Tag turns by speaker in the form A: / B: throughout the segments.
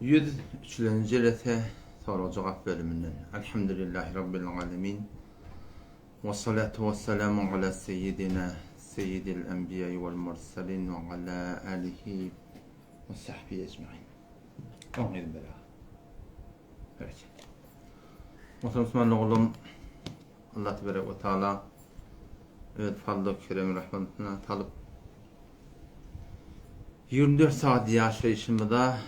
A: 103. Lete soru cevap bölümünden. Elhamdülillahi Rabbil alemin. Ve salatu ve selamu ala seyyidil enbiya'i vel mursalin ve ala alihi ve sahbihi ecma'in. Amin bela. Evet. Müslüman oğlum, Allah tebarek ve teala fadlı kerem rahmetine talıp 24 saat yaşayışımda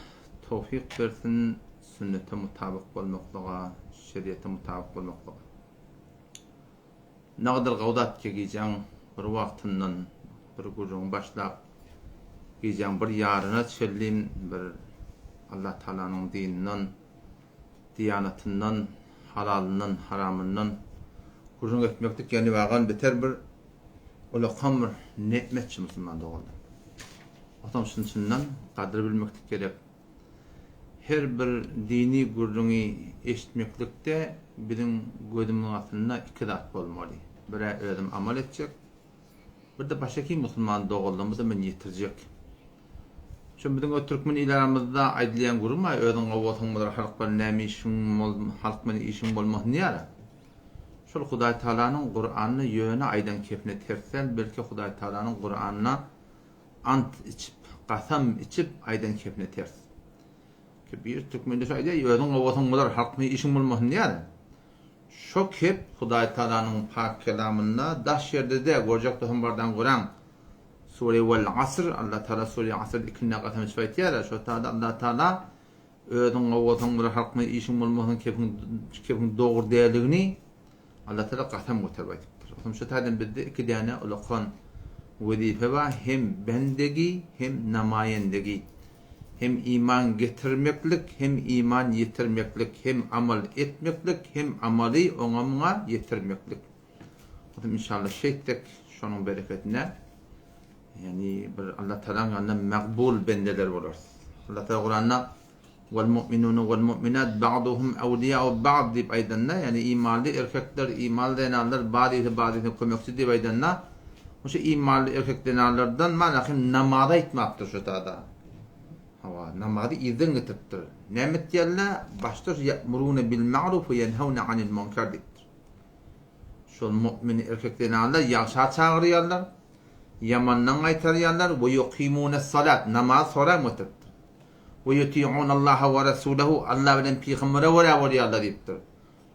A: tawfik versin, sünnete mutabık olmaklığa, şeriyete mutabık olmaklığa. Ne kadar gavdat giyeceğim bir vaktinden, bir gururun başlap giyeceğim bir yarına çellim, bir Allah Teala'nın dininden, diyanetinden, halalından, haramından gururun etmektik yani vagan biter bir ulaqam bir netmetçi Müslüman doğalım. Atam şundan kadri bilmektik gerek. Her bir dini gurrunu eşitmeklikte bizim gözümün altında iki dat olmalı. Bir ödüm amal edecek, bir de başka Müslüman doğuldığımızda men yitirecek. Çünkü bizim o Türkmen ilaramızda aydilen gurma ödüm avvatınmadır halk bana nemi işin halk bana işin olmak niyara. Şol Huday Teala'nın Kur'an'ını yöne aydan kefne tersel, belki Huday Teala'nın Kur'an'ına ant içip, qasam içip aydan kefne ters. Bir Türkmen'de şöyle yödün avvatınmadır halk bana işin olmak niyara. Şok hep Huday Teala'nın pak kelamında daş yerde de görecek tohumlardan Kur'an Sure vel Asr Allah Teala Sure Asr ikinne qasam içip yara. Şu taada Allah Teala ödün avvatınmadır halk bana işin olmak kefin doğru değerliğini Allah Teala qasam götürüp aytıptır. O şu tadan bizde iki tane ulaqan vazife var, hem bendegi hem namayendegi. Hem iman getirmeklik, hem iman yitirmeklik, hem amal etmeklik, hem amali onamına yitirmeklik. O inşallah şeytek şunun bereketine yani bir Allah Teala'nın yanında makbul bendeler olur. Allah Teala Kur'an'da vel mu'minun vel mu'minat ba'duhum awliya'u ba'd dip aydanna yani imanlı erkekler imanlı enanlar bazı kömekçi dip aydanna o şey imanlı erkekler enanlardan manahim namaza itmaktır şu tada. Hava namazı izin getirtir. Nemet yalla başta ya'muruna bil ma'ruf ve yenhauna anil munkar diptir. Şu mümin erkekler enanlar yaşa çağırıyorlar. Yamandan aytarıyorlar ve yuqimuna salat namaz sorar mıdır? Ve yuti'un Allah ve Resuluhu Allah bilen peygambere veriyorlar diptir.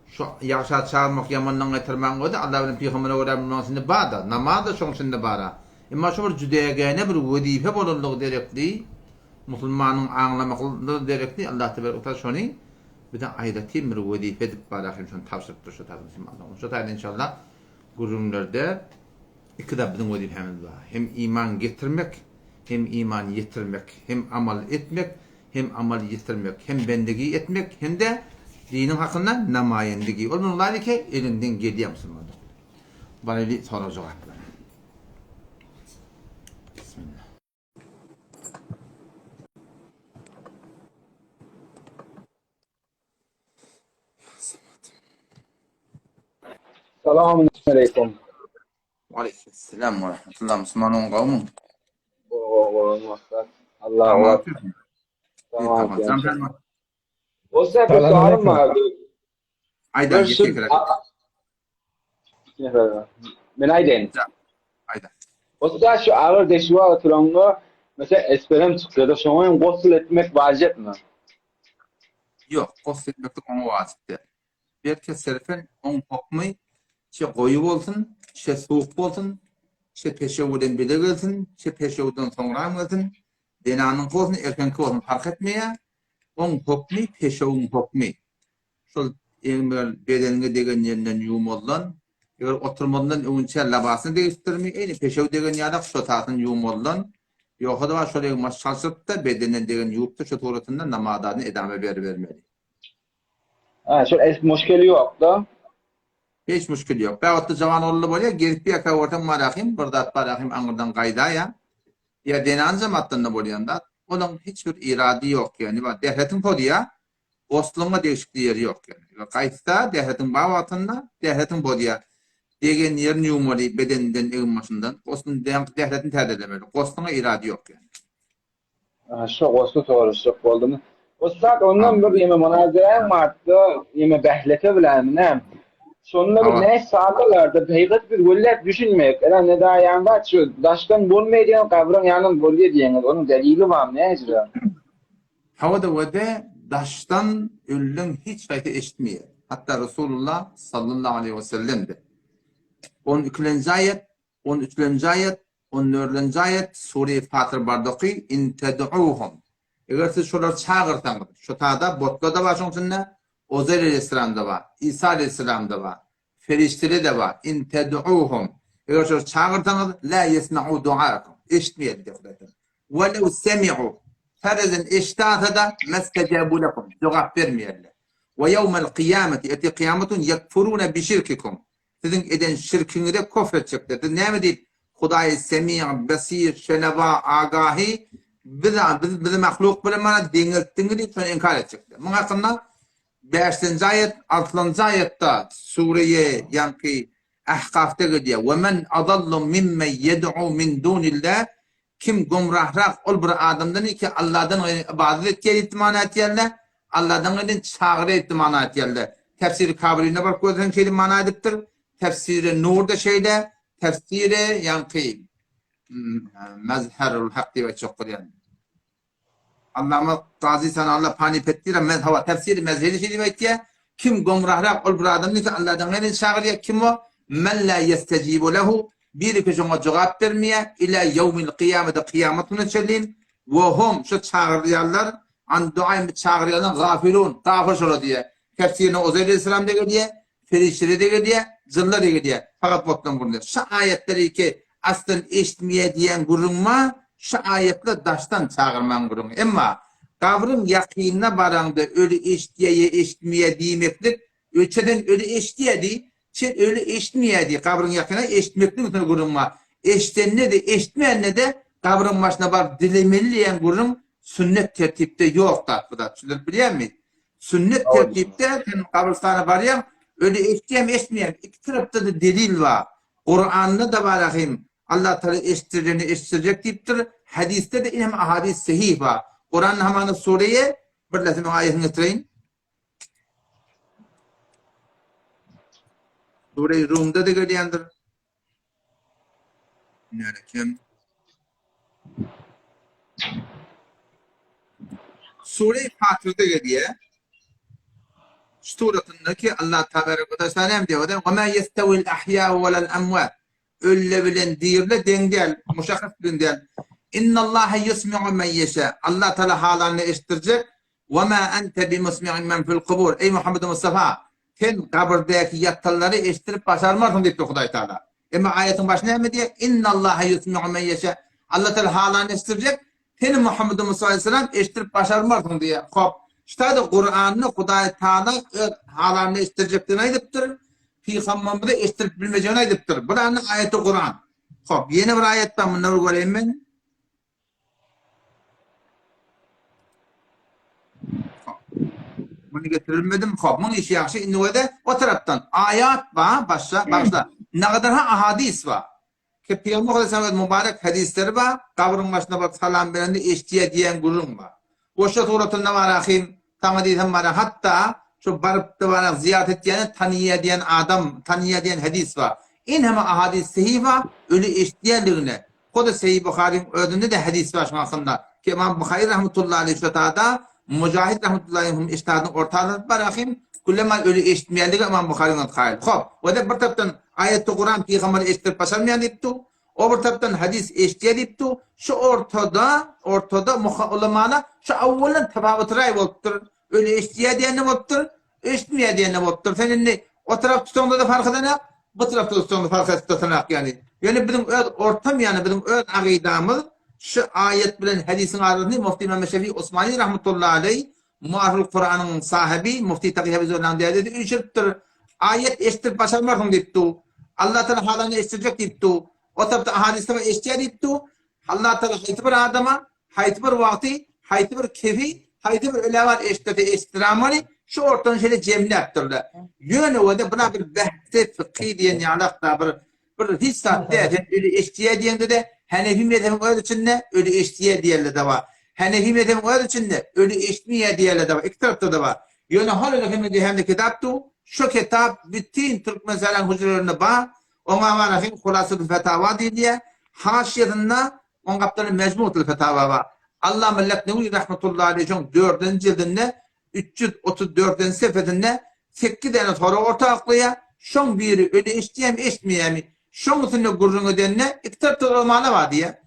A: Şu yaşa çağırmak yamandan aytarman o da Allah bilen peygambere veriyorlar bağda namaz da şonşunda bara. Ama şu bir cüdegene bir vazife bolurluq derekli Müslümanın anlamaklı derekli Allah tebarek ve şonu bir de ayrıca bir vazife dip bara hem şunu tavsirdir şu tarzı Müslümanlar. Şu tarzda inşallah gururlarda iki de bizim vazifemiz var. Hem iman getirmek, hem iman yitirmek, hem amal etmek, hem amal yitirmek, hem bendegi etmek, hem de dinin hakkında namayendegi. Onunla ki elinden geliyor Müslümanlar. Bana bir soru cevap ver. Bismillah.
B: Selamun aleyküm.
A: Aleykümselam ve rahmetullah. Müslümanın kavmin.
B: Allah
A: Tamam.
B: Allah.
A: Tamam. Tamam.
B: O sefer bir sualım vardı.
A: Aydan geçecek herhalde.
B: Ben Aydın.
A: Aydan.
B: O sefer şu ağır deşiva oturanla mesela esperem çıkıyor da şu an gusül etmek vacip mi?
A: Yok. Gusül etmeklik ona vaciptir. Bir kez serfen on hukmu şey koyu olsun, şey soğuk olsun, şey peşevuden bile gelsin, şey peşevuden sonra gelsin. Denanın olsun, erkenki olsun fark etmeye. On hukmu peşevun hukmu. Şol bedenine degen yerinden yum olan, eğer oturmadan önce labasını değiştirmeyi, aynı peşev degen yadak şu tahtın yum olan. Yoksa da şöyle maşalsıp da bedenen degen yupta şu tuğratından namadani edame vermeli.
B: Ha, şu müşkili yok da.
A: Hiç müşkül yok. Bağıttı zaman oldu böyle gelip bir yaka ortam marahim, burdat marahim anırdan kayda ya. Ya denan zamattında boluyanda onun hiçbir iradi yok yani. Devletin kodu ya. Osluğuna değişikliği yeri yok yani. Kayıtta devletin bağıtında devletin kodu ya. Degen yerini yumalı bedeninden evin başından. Osluğun devletin terdelemeli. Osluğuna iradi yok yani.
B: Ha, şu gusül doğru şu oldu mu? Ustad ondan bir yeme münazara martdı, yeme behlete bilen. Sonunda bir
A: Hava.
B: ne saatlarda peygat bir gollep düşünmeyip, era ne daha yanda şu daştan bulmayacağın kabrın yanın bolye diyenler. Onun delili var ne ecra?
A: Havada vade daştan öllüm hiç gayti eşitmiyor. Hatta Resulullah sallallahu aleyhi ve sellem de. 12. ayet, 13. ayet, 14. ayet Sure-i Fatır bardaki in ted'uhum. Eğer siz şolar çağırtanız, şu tada botla da var şonsunna, Ozer aleyhisselam var, İsa aleyhisselam da var, ferişteli de var. In ted'uhum. Eğer şolar çağırtanız, la yesma'u du'akum. Eşitmeyen de Kudaytan. Velev semi'u. Ferezen eştata da mestecabu lekum. Cevap vermeyerler. Ve yevmel kıyameti eti kıyametun yekfurune bişirkikum. Sizin eden şirkini de kofredecekler. Ne mi deyip? Hudayi semi' basir, şeneva, agahi bizi mahluk bilemana denirttiğini deyip sonra inkar edecekler. Bunun hakkında 5. ayet, 6. ayette Suriye yankı Ahkaf'ta gidiyor. وَمَنْ أَضَلُّ مِمَّنْ يَدْعُوا مِنْ دُونِ اللّٰهِ Kim gumrahrak ol bir adamdan ki Allah'dan ibadet etkiye itmana etkiyerler, Allah'dan edin çağrı itmana etkiyerler. Tefsiri Kabri'ne bak gözden şeyli mana ediptir. Tefsiri Nur'da şeyde, tefsiri yankı Mezherul Hakkı ve çok yani. Allah'ıma Gazi sana Allah panipettir mezhava tefsiri mezheri şey demek ki kim gumrahrak ol bir adam ki Allah'dan edin çağrı kim o? Men la yestecibu lehu bir kişiye cevap vermeye ila yevmil kıyamete kıyametine çelin ve hum şu çağırıyorlar an duayım çağırıyorlar gafilun gafil şöyle diye tefsirine Ozer aleyhisselam de diye ferişleri de diye zınlar de diye fakat bottan bunu şu ayetleri ki aslında eşitmeye diyen gurunma şu ayetle daştan çağırman gurun ama kavrın yakinine baranda ölü eşitmeye diyemektir ölçeden ölü eşitmeye değil sen öyle eşitmeyedi kabrın yakına eşitmekli mi kurulma? Eşitenle de eşitmeyenle de kabrın başına var dilemeliyen kurum sünnet tertipte yok da bu da biliyor musun? Sünnet tertipte sen kabristana var ya öyle eşitmeyem eşitmeyem iki tarafta da delil var. Kur'an'da da var rahim. Allah Teala eşittireceğini eşittirecek deyiptir. Hadiste de inem ahadis sahih var. Kur'an'ın hemen sureye bir lazım ayetini getirin. Sure-i Rum'da da geliyendir. Nerede? Sure-i Fatır'da geliyor. Suratındaki Allah Teala ne diyor? وَمَا يَسْتَوِي الْأَحْيَاءُ وَلَا الْأَمْوَاتُ Ölle bilen dirle dengel, muşakkak dengel. İnna Allah yusmi'u men yasha. Allah Teala halini eşittirecek. وَمَا أَنْتَ بِمُسْمِعٍ مَنْ فِي الْقُبُورِ Ey Muhammed Mustafa sen kabırdaki yattalları eşittirip başarmazsın dedi Huday Teala. Ama ayetin başına ne diyor? İnna Allah yusmi'u men yasha. Allah Teala halini eşittirecek. Sen Muhammed Mustafa Aleyhisselam eşittirip başarmazsın diye. Hop. İşte de Kur'an'ı Huday Teala halini eşittirecektiğini aydıptır. Peygamber'e de eşittirip bilmeyeceğini aydıptır. Buranın ayeti Kur'an. Hop. Yeni bir ayetten bunları göreyim ben. Bunu getirilmedim. Hop. Bunun işi yakşı. İnne de o taraftan ayet var. Başla. Ne kadar ahadis var. Ki Peygamber Aleyhisselam'ın mübarek hadisleri var. Kabrın başına bak salam verende eştiye diyen gurun var. O şu suratında var ahim. Tanı diyem var. Hatta şu barıp da var ziyaret ettiğini tanıya diyen adam, tanıya diyen hadis var. İn hem ahadis sahih var. Öyle eştiyeliğine. O da Sahih Bukhari'nin ödünde de hadis var şu hakkında. Ki İmam Bukhari rahmetullahi aleyhi şu tada Mücahit rahmetullahi aleyhi iştihadın ortalığı var ahim. Kullama öyle eşitmeyeldik İmam Bukhari'nin kayıl. Hop. O da bir taraftan ayet-i Kur'an Peygamber'e eşittirip başarmayan deyipti. O bir taraftan hadis eştiye deyipti. Şu ortada ulemana şu avvalın tefavut ray oluptur. Öyle eştiye diyen ne oluptur? Eşitmeye diyen ne oluptur? Senin ne? O taraf tutanında da fark eden bu tarafta tutanında fark eden yani. Yani bizim ortam yani bizim akidamız şu ayet bilen hadisin arasında Mufti Mehmet Şefii Osmani rahmetullahi aleyh Muharrul Kur'an'ın sahibi Mufti Taqi Habibullah dedi. Üçüttür. Ayet eşittir başarmazsın deyipti. Allah Teala halini eşittirecek deyipti. O tarafta hadiste eştiye deyipti. Allah Teala haytı bir adama, haytı bir vakti, haytı bir kefi, haytı bir ölevar eşittiramani şu ortadan şöyle cemle yaptırdı. Yönü o da buna bir behte fıkhi diyen yalakta bir hiç saatte öyle eştiye diyen de Hanefi mezhebinin öyle içinde öyle eştiye diyenler de var. Hanefi mezhebi var içinde ölü eşitmeye diyeler de var. İki tarafta da var. Yani hala hem de kitaptı. Şu kitap bütün Türk mezhebinin hücrelerine bağ. Ona var rahim Hulasatül Fetava diye. Haşiyetinde on kaptanın Mecmuatul Fetava var. Allah Mellek Nevi rahmetullahi aleyhi 4. cildinde 334. sefetinde 8 tane soru ortaklığa şun biri öyle işleyem eşitmeyem. Şun üstünde gurrun ödenine iki tarafta olmalı var diye.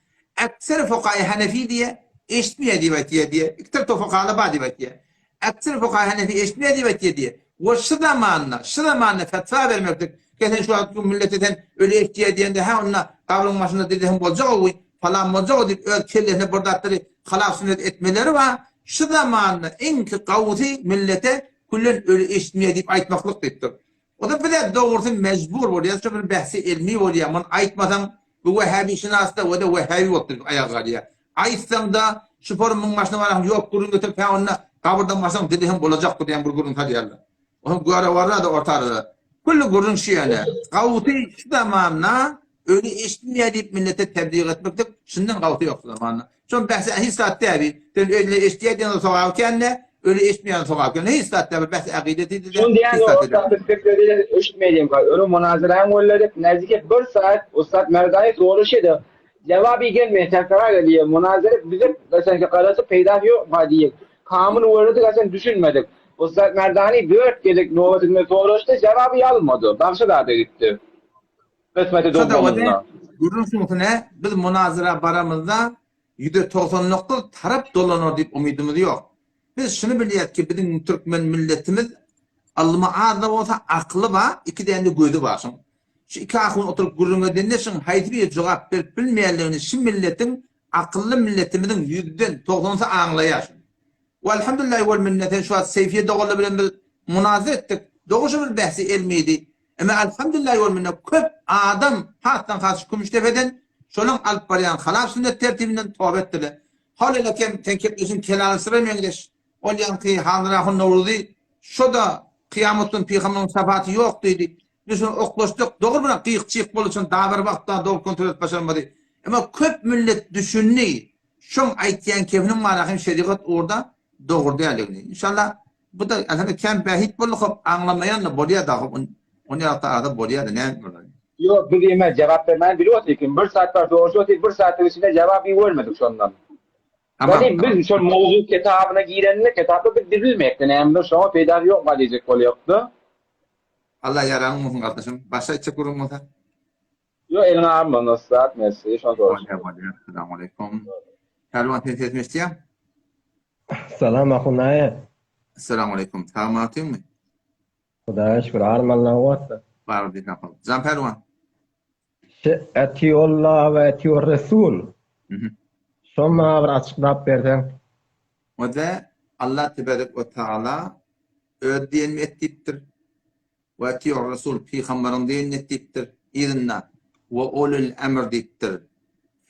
A: Ekser fukayı Hanefi diye eşitmeye diye. İki tarafta fukayla var diye. Ekser fukayı Hanefi eşitmeye diye. Ve şu zamanla fetva vermektik. Geçen şu an milletten öyle eşitmeye diyende onunla kavranmasında dediğim bolca oğuy falan bolca o deyip ölçülerine buradaktırı halaf sünnet etmeleri var. Şu zamanla en ki kavuti millete kullen öyle eşitmeye deyip aytmaklık deyiptir. O da böyle doğrusu mecbur oluyor. Çünkü bir bahsi ilmi oluyor. Man aytmadan bu Vehhabi şinası da o da Vehhabi oldu ayağa galiya. Aytsan da şu forumun başına var yok kurun götürüp onunla kaburdan başına dediğim olacaktır diyen bir kurun tadıyarlar. Onun göre varlar da ortada. Kullu kurun şiyane. Kavuti şu zamanla öyle eşitmeye deyip millete tebliğ etmektir. Şimdiden kavuti yok zamanla. Çünkü bahsi hissat tabi. Öyle eşitmeye diyen soğarken ne? Öyle eşitmeyen soğarken ne hissat tabi? Bahsi akideti de.
B: Şun diyen o statistikleri eşitmeyeyim. Öyle münazarayan golleri nezdike 1 saat Ustad Merdani soruşuydu. Cevabı gelmeyen tekrar geliyor. Münazara bizim mesela karası peydah yok diye. Kanun uğradık aslında düşünmedik. Ustad Merdani 4 gelik novatında soruştu. Cevabı almadı. Başka da gitti. Kısmeti dolmanında.
A: Gurrun sınıfına biz münazara baramızda %90 taraf dolanır deyip umudumuz yok. Biz şunu biliyoruz ki bizim Türkmen milletimiz Allah'ıma ağzı olsa aklı var, iki tane gözü var. Şu iki akılın oturup gurruna dinlesin, haydi bir cevap verip bilmeyenlerini şu milletin, akıllı milletimizin %90'sı anlayar. Ve elhamdülillah ve minnetin şu an Seyfiye Doğulu bilen bir münazara ettik. Doğuşu bir bahsi ilmiydi. Ama elhamdülillah ve minnet köp adam hattan karşı kümüştefeden şunun alıp barayan halaf sünnet tertibinden tövbe ettiler. Haliyle tenkeplesin kenalı sıramayın geç. Olyan ki hanrahın nurudi şu da kıyametin peygamberin safatı yok dedi. Biz onu oklaştık. Doğru buna kıyıkçıyık bol için daha bir vakta doğru kontrol et başaramadı. Ama köp millet düşünni. Şun aytiyen kefinin marahim şeriat orada doğru değerli. İnşallah bu da elhamdülillah kem bahit bulup anlamayan da boruya da onu da boruya da ne
B: Yok bildiğime cevap vermeyen biri olsa ki 1 saat var doğrusu 1 saatin içinde cevabı vermedik sonundan. Yani biz şu mevzu kitabına girenle kitabı bilmekten hem şu peydah yok mu diyecek oluyordu.
A: Allah yaranın olsun kardeşim. Başa içecek kurum mu?
B: Yok eline alma nasıl saat mesleği şu an doğru.
A: Selamun aleyküm. Helvan tezgah etmişti.
C: Selam akhunaya.
A: Selamun aleyküm. Tamam atayım mı?
C: Xudoga shukr, armanlar o'tdi.
A: Var bir kapal. Can Pervan.
C: Atiyullah ve atiyur Resul. Şoma bir açıklap berden.
A: O da Allah tebarek ve Teala ödeyen mi ettiptir. Ve atiyur Resul peygamberin deyin ettiptir. İzinna ve ulul emr deyiptir.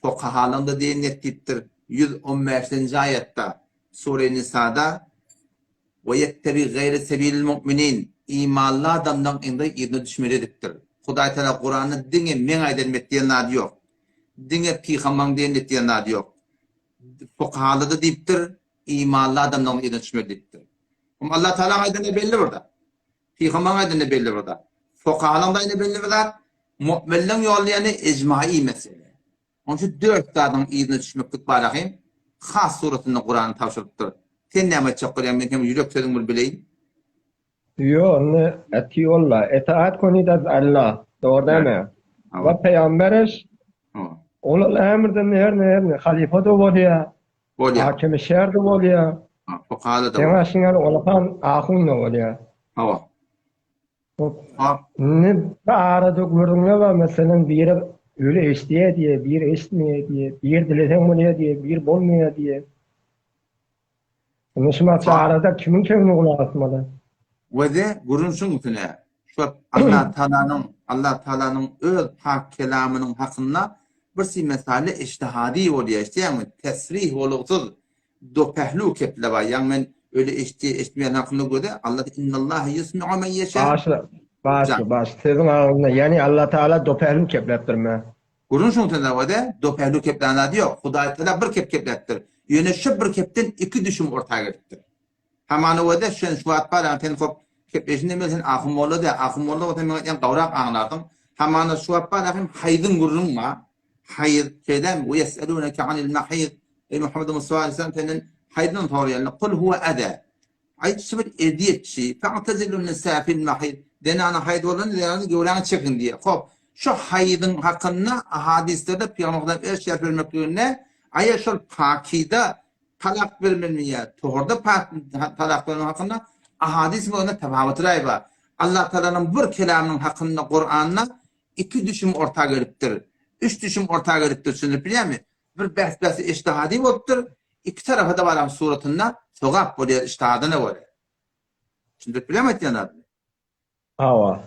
A: Fukahalan da deyin ettiptir. 115. ayette Sure-i Nisa'da ve yettebi gayri sebilil mu'minin imanlı adamdan indi idini düşmerediktir. Huday Teala Kur'an'ı dine men aydan mettiyen adı yok. Dine peygamberin deyin ettiyen adı yok. Fukahalı da deyiptir. İmanlı adamdan idini düşmerediktir. Ama Allah Teala aydın belli burada. Peygamberin aydın belli burada. Fukahalan da belli burada. Mu'minlerin yollayanı icmai mesele. Onun için 4 dağdan idini düşmektik barahim. Khas suretinde Kur'an'ı tavşırıptır. Sen ne amet çok ben hem yürek sözün bunu bileyim.
C: Yo, ne atiyullah. Itaat koni da Allah. Doğru değil mi? Ve peygamberiş onun emrden ne halife de oluyor. Hakim şehir de oluyor.
A: Fukahalı da
C: Sen aşınlar olakan ahun ne oluyor. Ne arada gördüğünde var mesela bir öyle eşliğe diye, bir eşliğe diye, bir dileden oluyor diye, bir bolmuyor diye. Bunu şimdi arada kimin kevini ulaşmalı?
A: Ve de gurunsun üstüne şu Allah Teala'nın öz hak kelamının hakkında bir mesele iştihadi oluyor. İşte yani tesrih oluksuz do pehlu keple var. Yani ben öyle işitmeyen hakkında göre Allah innallâhe yusmi'u men yeşâ.
C: Baş. Sizin ağzında yani Allah Teala do pehlu kepleptir mi?
A: Gurunsun üstüne ve de do pehlu keplen adı yok. Huday Teala bir kepleptir. Yöne şu bir kepten iki düşüm ortağa gelipdir. Hamanı vada şen şu atpar ten hop kepleşinde mesela ahmolla da ahmolla o zaman yan qawraq anladım. Hamanı şu atpar ahim haydın gurrun ma. Hayd şeyden ve yeselunke anil mahid. Muhammed Mustafa Aleyhisselam tenin haydın tawriyanı kul huwa ada. Ayet şibir ediyetçi. Fa'tazilun nisa fil mahid. Denana hayd olan denana gören çıkın diye. Hop şu haydın hakkında hadislerde Peygamber'den eşyaf vermeklerine ayşal pakida talak vermeliye. Tohurda talak vermek hakkında ahadis mi ona tevavatırayı var. Allah Teala'nın bir kelamının hakkında Kur'an'la iki düşüm ortağa geliptir. Üç düşüm ortağa geliptir. Şimdi biliyor musun? Bir bahsi iştihadi oluptur. İki tarafa da var suratında sogap oluyor iştihadına var. Şimdi biliyor musun yani?
C: Hava.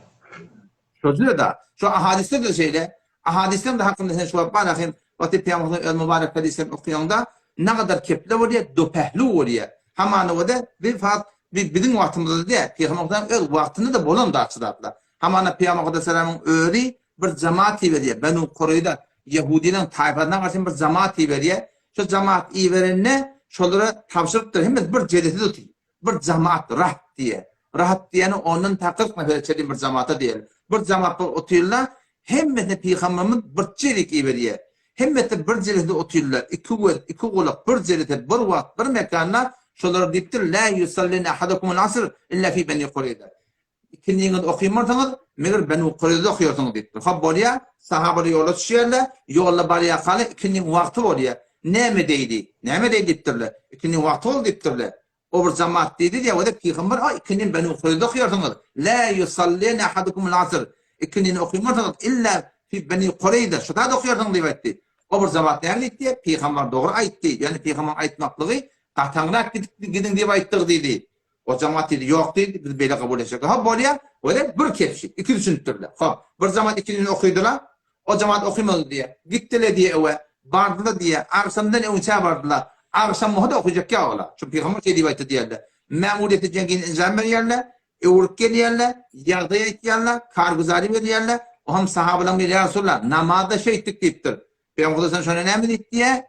A: Sözü da şu ahadiste de şeyle ahadisten de hakkında sen şu bakın vakti Peygamber mübarek hadislerini okuyanda ne kadar keple oluyor, dopehlu oluyor. Hamanı o da bir fat bizim vaktimizde de Peygamber'den öz vaktini de bolan da açıdatlar. Hamanı Peygamber Sallallahu öğri bir cemaati veriyor. Benu Kureyda Yahudilerin tayfalarına karşı bir cemaati veriyor. Şu cemaat iyi verenine şolara tavsırıptır. Hem bir cedeti tutuyor. Bir cemaat rahat diye. Rahat diyeni onun takık nefesçiliğin bir cemaata diyelim. Bir cemaat otuyorlar. Hem de Peygamberimiz bir çelik iyi veriyor. Hem de bir cedeti otuyorlar. İki kulak bir cedeti bir vakt bir mekanlar şolara deyiptir. La yusallina ahadukumul asr illa fi beni Kureyda. İkinliğiniz okuyamazsanız meğer Beni Kureyda okuyorsunuz deyiptir. Ha buraya sahabalı yola düşüyorlar. Yolla buraya kalı ikinin vakti oluyor. Ne mi deydi? Ne mi deyiptirler? İkinin vakti oldu deyiptirler. O bir cemaat dedi diye o da Peygamber ay ikinin Beni Kureyda okuyorsunuz. La yusallina ahadukumul asr. İkinin okuyamazsanız illa fi Beni Kureyda. Şu da okuyorsunuz deyipti. O bir cemaat ne etti? Peygamber doğru ayıttı. Yani Peygamber aytmaklığı qatanrak gidin diye ayttık dedi. O cemaat dedi yok dedi. Biz böyle kabul edecek. Ha böyle öyle bir kepsi. İki düşündürdüler. Ha bir cemaat ikinin okuydular. O cemaat okuymadı diye. Gittiler diye eve. Bardılar diye. Akşamdan önce bardılar. Akşam muhada okuyacak ya ola. Çünkü Peygamber şey diye diyorlar. Memuriyeti cengin inzam veriyorlar. Uğurk geliyorlar. Yardıya ihtiyarlar. Karguzari veriyorlar. O hem sahabeler bir Resulullah. Namazda şey ettik deyiptir. Peygamber sen şöyle ne mi diye.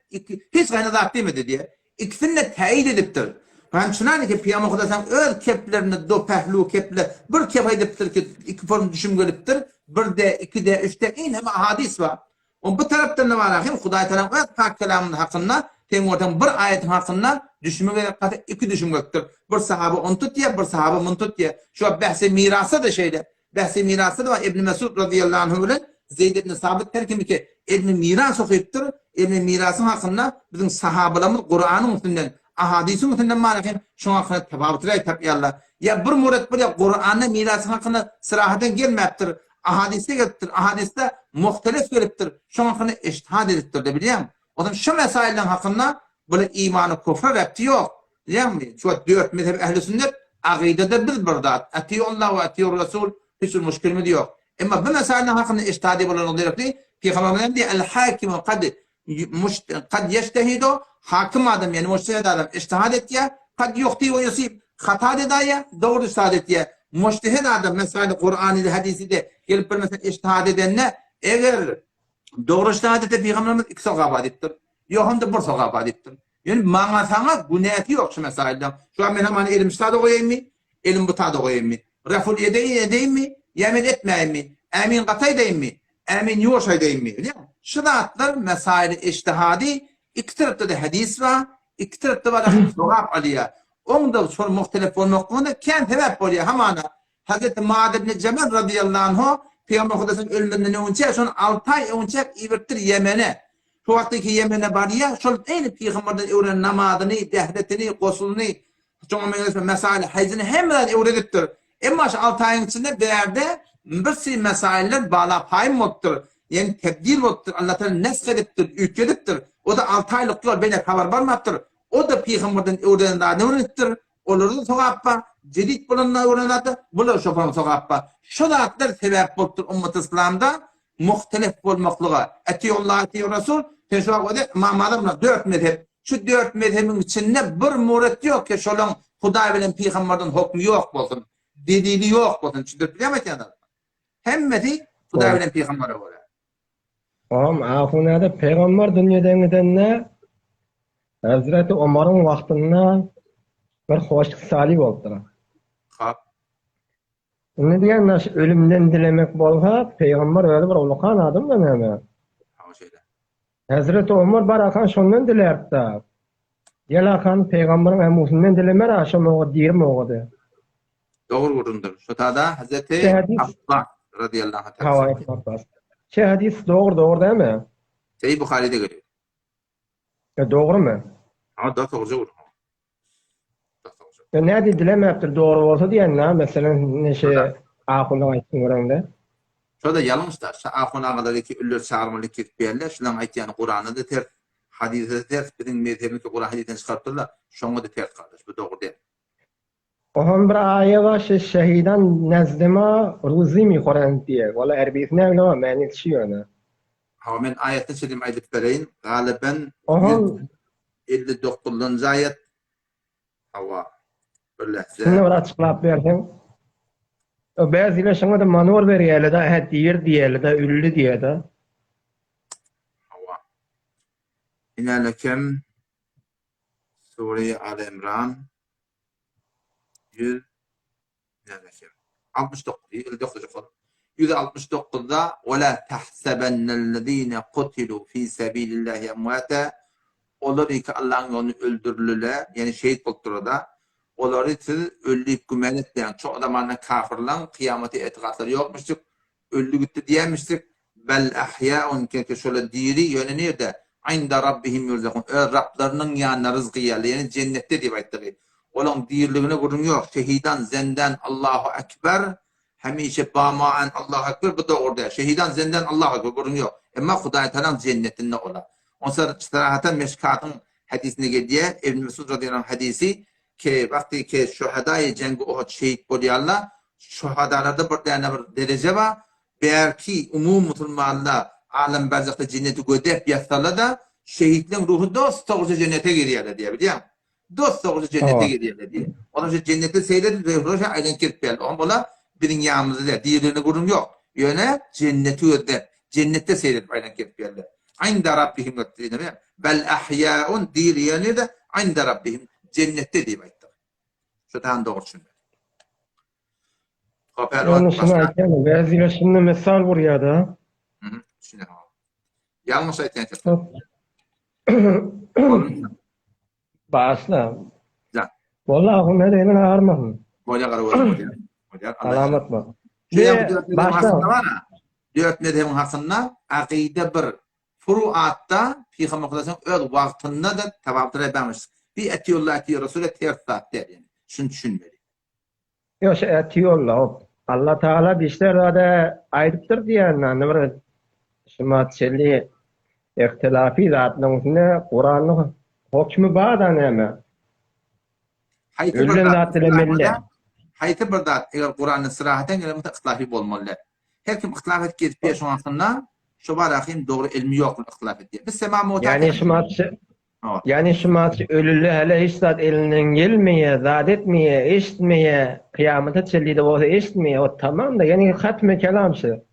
A: Hiç kaynadı demedi diye. İkisini de teyit ediptir. Ben şunani ki Peygamber sen öl keplerini do pehlu keple bir kep ediptir ki iki form düşüm geliptir. Bir de iki de üçte in hem hadis var. O bu taraftan ne var ahim? Huday Teala öz pak kelamının hakkında temordan bir ayetin hakkında düşümü ve iki düşüm geliptir. Bir sahabe on tut diye bir sahabe on tut diye. Şu bahsi mirasa da şeyde. Bahsi mirasa da var. İbn Mesud radıyallahu anh ile Zeyd ibn Sabit terkimi ki ilmi miras okuyuptur. İlmi mirasın hakkında bizim sahabelerimiz Kur'an'ın üstünden ahadisin üstünden maalesef şu hakkında tefavütüyle tapıyarlar. Ya bir murat bir Kur'an'ın mirasın hakkında sırahaten gelmektir. Ahadiste geliptir. Ahadiste muhtelif geliptir. Şu hakkında iştihad ediptir de biliyor musun? O zaman şu mesaillerin hakkında böyle imanı kufra repti yok. Biliyor musun? Şu dört mezhep ehli sünnet akidede bir birdat. Atiyullah ve atiyur Resul hiç müşkülümü yok. Ama bu mesaillerin hakkında iştihadi bulan oluyor ki Peygamber'den diye el-hakimu kad yeştehidu hakim adam yani müştehid adam iştihad et ya kad yokti ve yusib hata dedi ya doğru iştihad et ya müştehid adam mesela Kur'an'ı hadisi de gelip bir mesela iştihad edenle eğer doğru iştihad etse Peygamberimiz iki sokak ediptir. Yok hem de bir sokak ediptir. Yani manasana günahı yok şu meseleden. Şu an ben hemen elim iştihad koyayım mı? Elim bu tadı koyayım mı? Reful edeyim mi? Yemin etmeyeyim mi? Emin katay edeyim mi? Emin yoş edeyim mi? Şu zatlar mesail iştihadi iki tarafta da hadis var, iki tarafta var sokak alıyor. Onda sonra muhtelif olmakla kendi sebep oluyor. Hamana Hazreti Muad ibn Cebel radıyallahu anh Peygamber Kudüs'ün ölümünden önce son 6 ay önce ivertir Yemen'e. Şu vaktaki Yemen'e var ya, şu aynı Peygamber'den öğrenen namazını, dehretini, kosulunu, mesail hayzini hemen öğreniptir. Ama şu 6 ayın içinde bir yerde bir sürü mesailler bağla payım yoktur. Yani tebdil yoktur. Allah Teala neskediptir, ülkediptir. O da 6 aylık yol bana haber varmaktır. O da Peygamber'den öğrenen ne öğreniptir? Olurdu sokakta, cedid bulanlar öğrenildi. Bunlar şoförün sokakta. Şu da atlar sebep yoktur ümmet İslam'da muhtelif olmaklığa. Etiyullah, etiyur Resul. Şu vakti madem 4 mezhep. Şu 4 mezhebin içinde bir murat yok ki şolun Huday bilen Peygamber'den hükmü yok olsun. Dediği yok olsun. Çünkü bilemek yani. Hemmeti Huday bilen Peygamber'e var.
C: Ahunada Peygamber dünyadan gidenle Hazreti Ömer'in vaktinde bir hoşluk salih oldu.
A: Hop.
C: Ne diyen naş ölümden dilemek bolsa peygamber öyle bir ulukan adam da neme.
A: Ha şeyde.
C: Hazreti Ömer barakan şondan dilerdi. Yalakan peygamberin emusundan dilemer aşam o dirim oğudu.
A: Doğru vurundur. Şu tada Hazreti
C: Şehadis
A: Abbas radıyallahu anh.
C: havayı patlas. Şehadis doğru değil mi?
A: Sahih Buhari'de geliyor.
C: Doğru mu?
A: Ama da doğruca vurur. Da doğruca.
C: Ne diye dilemeyaptır doğru olsa diyen ne? Mesela neşe ahulun aytın oranda.
A: Şurada yanlışlar. Ahuna kadar ki üller çağırmalık ketip şulan aytyan Kur'an'ı da ter, hadisi de ter, bizim mezhebimizdeki Kur'an hadisten çıkarttılar. Şoňa da ter kardeş. Bu doğru değil.
C: Ohan bir aya var şehidan nezdema ruzi mi Kur'an diye. Valla erbiyetine öyle ama mani düşüyor ona.
A: Ha men ayetin selim aydıp vereyim. Galiben
C: Ohan
A: 59. ayet. Hava. Böyle
C: şunu bir açıklap versen. O bazıları şuna da manor veriyor da ha diyer diye da üllü diye da.
A: hava. İnalekem Sure-i Al-Imran 100 İnalekem 69 169'da وَلَا تَحْسَبَنَّ الَّذ۪ينَ قُتِلُوا ف۪ي سَب۪يلِ اللّٰهِ اَمْوَاتًا Onları ki Allah'ın yolunu öldürülüler, yani şehit buldular da, onları siz öldürüp gümen etmeyen, çok zamanla kafirlan, kıyameti etikatları yokmuştuk, öldü gitti diyemiştik, bel ahya'un ki şöyle diri yönünür de, aynda Rabbihim yurzakun, Rablarının yanına rızkı yerli, yani cennette diye bayttığı. Olan diriliğine kurun yok, şehidan, zenden, Allahu Ekber, hemişe bama'an Allahu Ekber, bu da orada, şehidan, zenden, Allahu Ekber kurun yok. Ama Hudayi Teala cennetinde ola. Ondan istirahaten Meşkat'ın hadisine geliyor. İbn Mesud radıyallahu anh hadisi ki vakti ki şuhadayı cengi Uhud şehit boluyorlar. Şuhadalarda bir tane bir derece var. Belki umum Müslümanlar alem barzakta cenneti gödep yasalar da şehitlerin ruhu dost doğrusu cennete giriyorlar diye biliyor musun? Dost doğrusu cennete giriyorlar diye. Onun için cennete seyredip ruhu aynen kirpiyel. Onun bola birin yağımızı da diğerlerine kurun yok. Yöne cenneti ödep. Cennette seyredip aynen kirpiyeller. Inde Rabbihim götürüyor. Bel ahya'un diriyeni de inde Rabbihim cennette diye bayttık. Şu tane doğru şimdi.
C: Yani şuna aytken bazıları şimdi misal vuruyor da.
A: Şimdi ha. Yanlış aytken
C: Başla.
A: Ya.
C: Vallahi bu ne deyin ağırmasın.
A: Böyle karı
C: Alamat bak.
A: Başla. Dört mezhebin hakkında akide bir furuatta Peygamber Efendimiz'in öz vaktinde de tevabdır edemiş. Bir etiyullah etiyor Resul'e ters saat der yani. Şunu düşünmeli.
C: Yok etiyorlar. Allah Teala dişler de ayrıptır diyenler. Ne var? Şumatçeli ihtilafi zatının üstünde Kur'an'ın hükmü bağdan hemen. Ölün zatı demeli.
A: Hayti bir zat eğer Kur'an'ın sırahaten gelemete ihtilafi olmalı. Her kim ihtilaf et gidip bir şumatında şu barakın doğru ilmi yok ihtilaf et diye. Biz sema muhtaç.
C: Yani şumatçı ölülü hele hiç zat elinden gelmeye, zat etmeye, işitmeye, kıyamete çelliği olsa işitmeye, o tamam da yani hatmi kelam şu.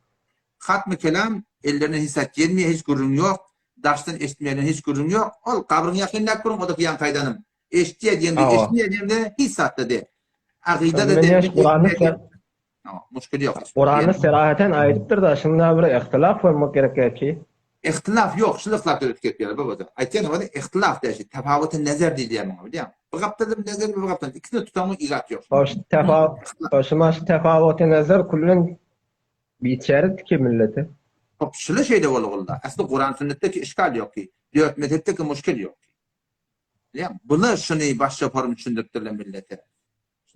A: Hatmi kelam ellerine hissat gelmeye hiç gurun yok. Daştan eşitmeyenin hiç gurun yok. Ol kabrın yakınlar kurun o da yan kaydanım. Eşitmeye diyemde, eşitmeye diyemde hissatta de. Akide de de. Muşkil yok.
C: Kur'an'ı serahaten ayrıptır da şimdi bir ihtilaf olmak gerekiyor ki.
A: İhtilaf yok. Şu ihtilaf da ötket baba. Ayten var ihtilaf da şey. Tefavut-ı nezer diyeceğim ama biliyor musun? Bu kaptadım nezer bu kaptadım. İkisi de tutamı irat yok.
C: Hoşuma tefavut-ı nezer kullun biçerit ki milleti.
A: Şöyle şeyde valla. Aslında Kur'an sünnetteki işgal yok ki. Dört mezhepteki muşkil yok ki. Biliyor musun? Bunu şunu baş yaparım düşündürtürler millete.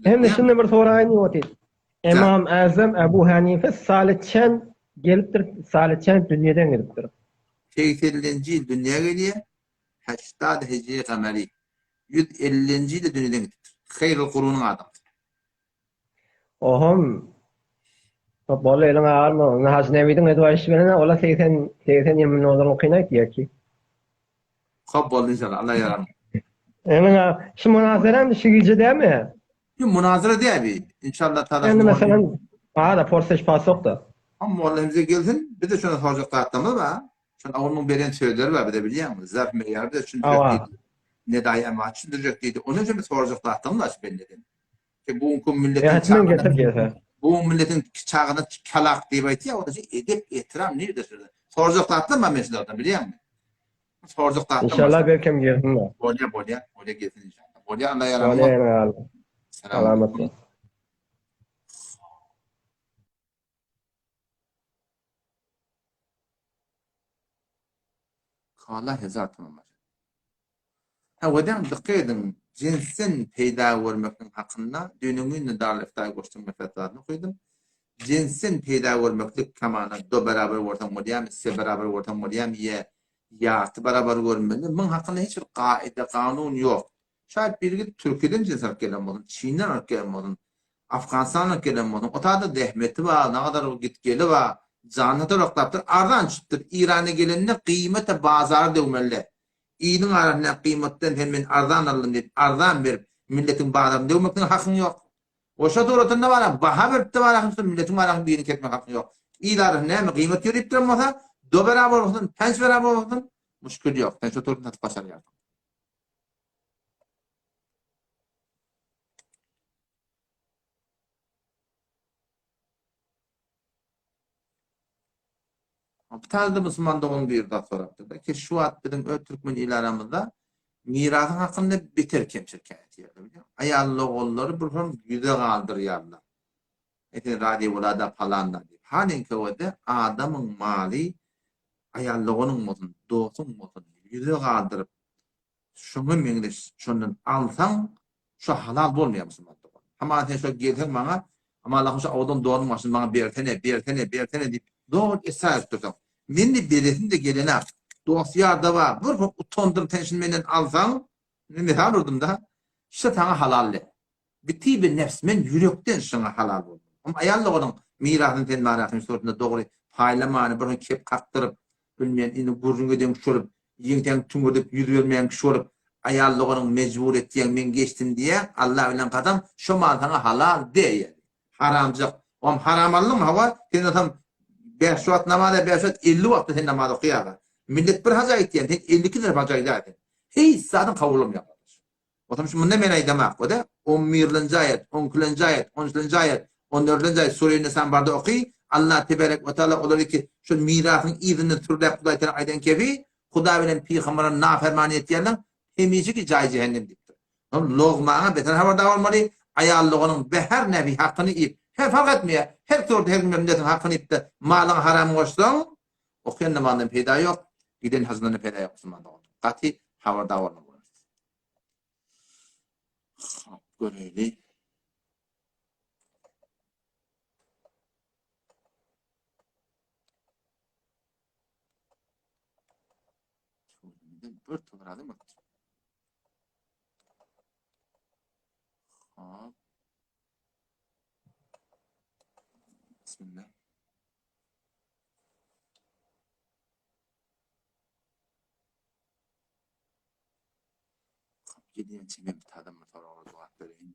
C: Hem de şimdi bir soru aynı yok. İmam Azam Ebu Hanife Salitçen geliptir. Salitçen dünyadan geliptir.
A: 80. yıl dünyaya geliyor. 80 Hicri kameri. 150. yıl dünyadan geliptir. Hayrul kurunun adamı.
C: Ohum. Böyle elin ağır mı? Haznevi'den edva işverene ola 80 yemin olduğunu kıynak diyor ki.
A: Kabul inşallah. Allah yarar.
C: Emin şu münazeren şu gücü değil mi?
A: Münazara değil mi? İnşallah tarzı.
C: Yani mesela da forsaj pasok da.
A: Ama Allah'ımıza gelsin. Bir de şuna soracak dağıtmamız var. Şuna onun veren sözleri var bir de biliyor musun? Zarf meyyarda çünkü ne dahi ama düşündürecek deydi. Onun için bir soracak dağıttım da ben dedim. Ki bu milletin
C: Etmen
A: çağına,
C: getir.
A: bu milletin çağına kalak diye baytı ya, o da edep, ihtiram nedir? Soracak dağıttım ben mesela oradan, biliyor musun? Soracak dağıttım.
C: İnşallah belki gelsinler.
A: Bolya gelsin inşallah. Bolya Allah yaramaz.
C: Bolya
A: Selamet olsun. Kala hezar tanımlar. Ha vedan dıkıydın cinsin peyda vermekten hakkında dünümün darlıftay koştum mefetadını koydum. Cinsin peyda vermeklik kamana do beraber ortam modiyam, se beraber ortam modiyam ya beraber görmeli. Bunun hakkında hiçbir kaide, kanun yok. Şayet bir Türkiye'den cinsel gelen olun, Çin'den gelen olun, Afganistan'dan gelen olun. O tarzda dehmeti var, ne kadar o gitgeli var. Canlıda roklaптır. Ardan çıktır. İran'a gelenine kıymete bazarı dövmeli. İyinin arasında kıymetten hemen ardan alın deyip, ardan verip milletin bağlarını dövmekten hakkın yok. Oşa doğrultunda var, baha verip de var hakkın, milletin bağlarını birini ketmek hakkın yok. İyiler ne mi kıymet yürüyüp durmasa, do beraber olsun, pens beraber olsun, müşkül yok. Sen şu doğrultunda başarı yaptın. Bir tane de Müslüman doğum bir daha soraktır. Ki şu at dedim Türkmen ilaramızda mirasın hakkında beter kemşirkayet yerler. Ayarlı oğulları burhan yüze kaldırıyorlar. Etin radyo olada falan da. Halen ki o da adamın mali ayarlı onun musun, doğsun musun, yüze kaldırıp şunu mengileş, şunun alsan şu halal olmuyor Müslüman doğum. Ama sen şu gelsen bana, ama Allah'ın şu oğlum doğum başını bana bertene deyip doğru esas tutam. Men de beresin de gelene dosyada var. Bir utandır tenşinmenden alsan, ne harırdım da, işte sana halalle. Bitti bir nefs, men yürekten şuna halal oldu. Ama ayarlı onun mirasını ten manasının sorusunda doğru paylamanı, bir kep kaktırıp, bilmeyen, ini gurrun öden şolup, yengten tümürdüp, yüz vermeyen kişi olup, ayarlı onun mecbur ettiyen men geçtim diye, Allah bilen kadam, şu mal sana halal diye. Haramcık. Om haram alın mı hava? Sen adam 5 saat namazda 5 saat 50 vakti sen namaz okuyaga. Millet bir haca ettiyen, sen 52 lira haca edin. Hiç zaten kavulum yapar. O zaman şimdi ne menay demek o da? 11. ayet, 12. ayet, 13. ayet, 14. ayet Sure-i Nisa'nın barda okuy. Allah tebarek ve teala olur ki şu mirasın izni türde Hudaý Teala aydan kefi, Hudaý bilen Peygamberin nafermani etdiýärler, hemiji ki cay cehennem dipdir. Logmağa beter haberdar olmaly, ayallığının her nevi hakkını ip. Her fark etmiyor. Her türlü her memleketin hakkını ip de malın haram koşsan, okuyan namazdan peyda yok, giden hazından peyda yok. Kati haberdar olmalı. Göreyli. Bir tıvradı mı? Bismillah. Gidiyen çimem tadım mı sonra cevap vereyim.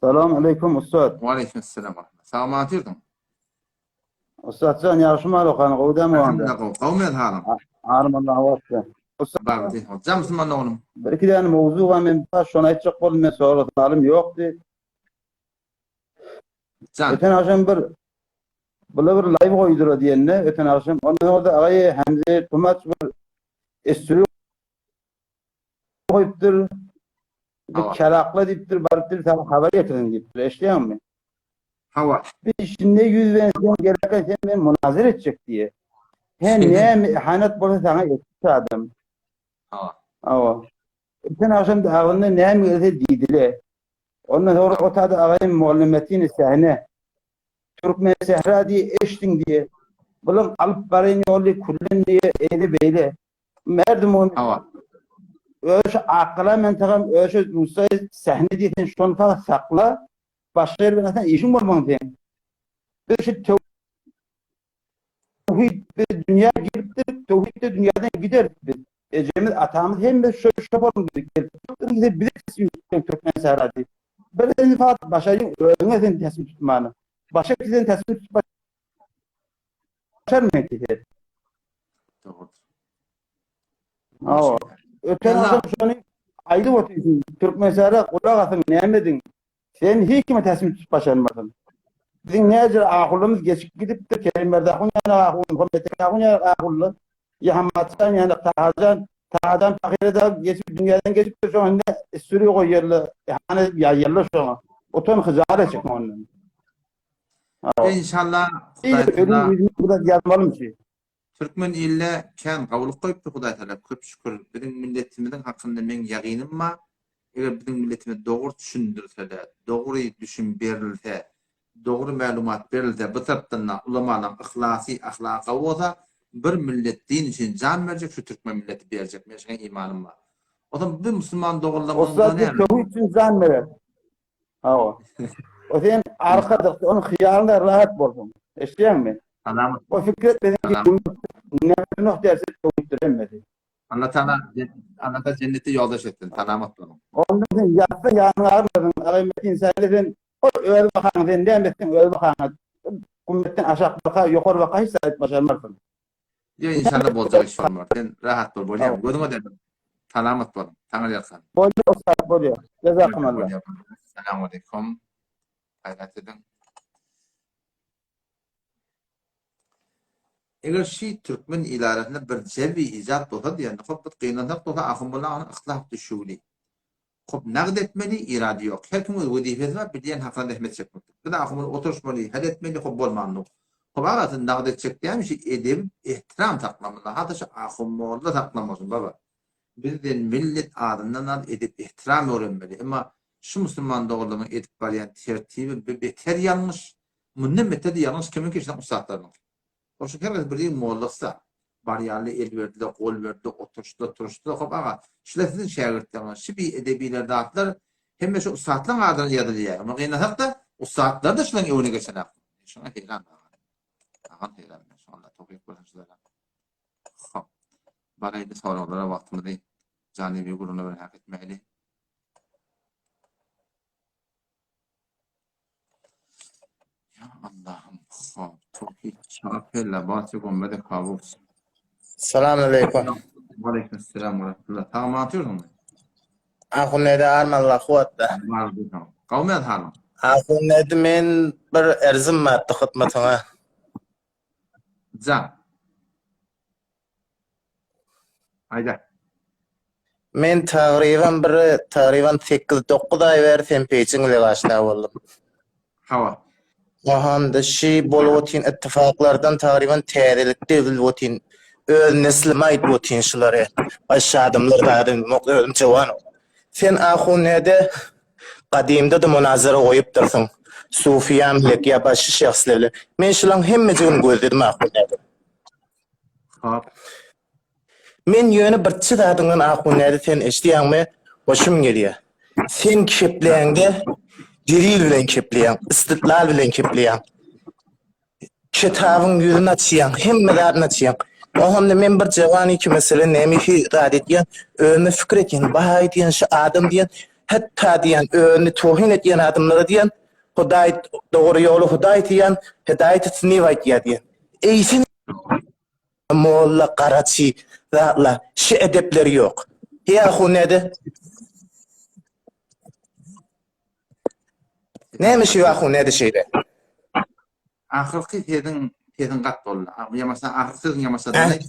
D: Selamun aleyküm Ustad.
A: Ve aleykümselam. Sağ ol.
D: Ustad sen yarışma okan qovda mı onda?
A: Qavmet halam.
D: Armandan vaxtı.
A: Bağlı. Cam Müslüman oğlum.
D: Bir iki tane mevzu var men şuna hiç qolmay so'radim yo'qdi.
A: Can.
D: Öten akşam bir live qo'ydilar diyenle öten akşam ondan orada ağay Hamza Tumaç bir estiri qo'yibdir. Bir karakla diptir baribdir sana haber getirin diptir. Eşliyor musun?
A: Hava.
D: Bir şimdi yüz versen gereken sen münazara edecek diye. Hem ne hanat bolsa sana etsadım. Hava. Öten akşam da ağında ne mi dediler. Ondan sonra o tadı ağayın muallimetini sahne. Türkmen Sehra diye eştin diye. Bulun alıp barayın yolu kullen diye eğri beyle. Merdim onu.
A: Hava.
D: Öyle akla mentakam öyle Musa sahne diye sen şunu falan sakla. Başka yer ben zaten işim olmam diye. Bir şey tevhid bir dünya girip de tevhid de dünyadan gider. Ecemiz atamız hem de şu yapalım dedik. Bize teslim Türkmen Sehra diye. Böyle infat başarıyım öğrene sen teslim tutmanı. başka kişiden teslim başarmıyor ki.
A: Doğru.
D: Aa, öten
A: Allah.
D: adam şunu ayrı oturuyorsun. Türkmenlere kulak atın neyemedin? Sen hiç kime teslim başarmadın. Bizim ne acır ahulumuz geçip gidip de kelimelerde ahun yana ahun, kompetin ahun yana ahullu. Yahamatsan yani tahadan fakire de geçip dünyadan geçip de şu anda sürüyor o yerli. Yani ya yerli şu an. Otan hızara çıkma ondan.
A: İnşallah
D: İyi
A: Hudaý
D: ölüm
A: Taala
D: yüzünü burada yazmalım ki.
A: Türkmen ille kän gabuly goýupdy Hudaý Taala köp şükür. Bizim milletimiziň hakynda men ýagynym ma. Eger bizim milletimiz dogry düşündirse, dogry düşün berilse, dogry maglumat berilse, bu tarapdan ulamanyň ihlasy ahlaky bolsa, bir millet din üçin jan berjek, şu Türkmen milleti berjek. Men şeňe imanym bar. Odan bir musulman
D: O
A: dogurlamanyň
D: sadece tevhid için zan verir. O sen arkada onun hıyarında rahat bolsun. Eşleyen mi?
A: Salamat.
D: O fikret benim
A: Salamat.
D: ne noktası tevhidlenmedi.
A: Allah Taala cenneti yoldaş ettin. Salamat bolun.
D: Ondan sonra yatsa yanına ağırladın. Alamet insanların o öyle bakan sen demesin öyle bakan. Kummetten aşağı baka yukarı baka hiç sahip başarmazsın.
A: Yo inşallah bolacak iş olmaz. Sen rahat bol. Bolýar. Gözüňe dedim. Salamat bolun. Taňa ýaksan.
D: Böyle o saat böyle. Cezakumullah.
A: Assalamu alaikum. Hayrat edin. Eger şi Türkmen ilaretinde bir cebi ijat bolsa diýende hop bir kynandak bolsa ahym bolan ihlaf düşüli. Hop nagd etmeli iradi ýok. Her kim öz wezifesi bar, bilýän hakynda ähmet çekmek. Bir de ahym oturuşmaly, hal etmeli hop bolmanlyk. Hop agatyn nagd etjek diýämi edip ihtiram taklamaly. Hatta şu ahym molda taklamasyn baba. Bizden millet adından edip ihtiram öğrenmeli. Ama şu Müslüman doğrulama edip baryan tertibi beter yanlış. Bundan beter yanlış kimin kişiden usatlarının. O şu herkes bir mollaksa baryanlı el verdi de kol verdi oturuştu hop ağa. Şular sizin şagirdleriniz. Şu bir edebiler dağıtlar hem de şu usatların adını yadırıyor. Ama kıynasak da usatlar da şunun evine geçen aklı. Şuna heyran. Ağan heyran. Şu anda topik başınızlara. Hop. Baraydı sorulara vaktimi değil. Canibi gurunu bir hak etmeli. Ya Allah'ım. Topik çapella batı gommede kabul.
E: Selamünaleyküm.
A: Aleykümselam ve rahmetullah. Tamam atıyorsun mu?
E: Ahunede armallah huvatta.
A: Var bir tamam. Kavmi athalım.
E: Ahunede men bir erzim var hıtmatıma.
A: Can. Hayda.
E: Men taqriban 8-9 ay versem peçinle başla oldum.
A: Hava.
E: Ahanda şi bolutin ittifaklardan taqriban täzelikde bilbotin öz neslime ait botin şulary. Başadımlardan mokdum çawan. Sen ahunede qadimde de münazara goýup dursyň. Sufiýam lek ýa başy şäxslerle. Men şulaň hemmejigini gözledim ahunede.
A: Hop.
E: Men ýöne bir çıdadyňdan ahunede sen eşdiýärmi? Hoşum gelýär. Sen kepleýäňde delil bilen kepleýäň, istidlal bilen kepleýäň. Kitabyň ýüzüni açýaň, hemmelärini açýaň. Onda men bir jawan iki mesele näme irad etýän, öňe fikir etýän, baha etýän şu adam diýen, hatta diýen öňe tohin etýän adamlara diýen, Hudaý dogry ýoly Hudaý diýen, hidayet etini waýtýar diýen. Eýsin molla qaraçy zatla şu edepleri ýok. Ya hunede? Näme şu hunede şeýle?
A: Ahirki tedin gat boldy. Ýamasa ahirki ýamasa da.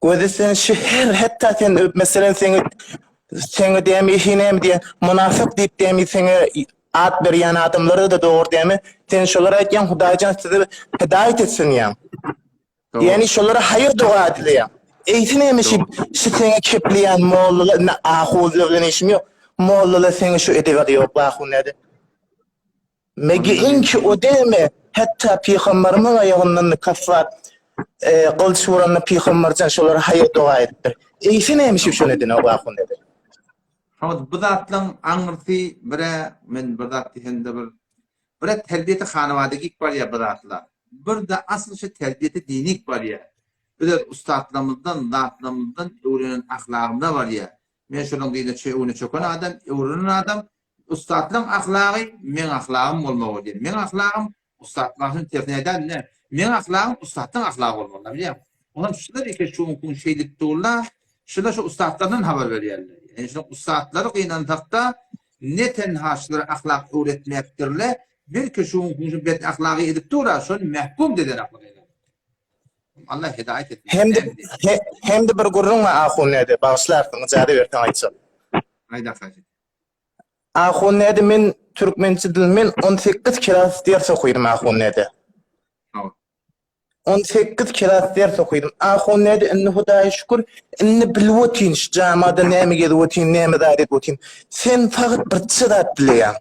E: Gözesen şu her hatta sen mesela sen demi hinem diye münafık diýip demi seni at berýän adamlary da dogry demi sen şolara aýtýan Hudaýjan sizi hidayet etsin ýa. Yani şolara hayır dua edilýär. Eýtine şu seni kepleýän mollalar ahuzlygyny işim ýok. Mollalar seni şu edebiyat ýok bahunede. Megi inki o deme hatta peygamberimiň aýagyndan kaffat qıl şuranna peygamberjan şolara hayır dua etdir. Eýsine şunu edine o bahunede.
A: Hawd bu zatlaň aňyrty bire men bir zat hende bir terbiyeti hanawadagyk bar ýa bir zatlar. Bir de asl şu terbiyeti dinik bar ýa. Bir de ustadlarymyzdan, zatlarymyzdan öwrenen ahlagynda bar ýa. Men şonuň diýde çöwüne çöken adam, öwrenen adam Ustadın ahlakı men ahlakım olmalı diye. Men ahlakım ustadın tersine ne? Men ahlakım ustadın ahlakı olmalı biliyor musun? Ondan şurada bir kez şu şeylik doğrular, şurada şu ustadlardan haber veriyorlar. Yani şu ustadları kıynandıkta ne tenhaşları ahlak öğretmektirler, bir kez şu bet ahlakı edip doğrular, şunu mehkum deden ahlakı. Allah hidayet etsin.
E: Hem de bir gurrun wa ahun nede bağışlarsın jady berten aytsa.
A: Hayda hacı.
E: Ahun nede men türkmençe dil men 18 kilas ders okuydum ahun nede. 18 kilas ders okuydum. Ahun nede inne Hudaýa şükür inne bilwotin jamada näme gedwotin näme dadet wotin. Sen faqat bir çıdat dileýän.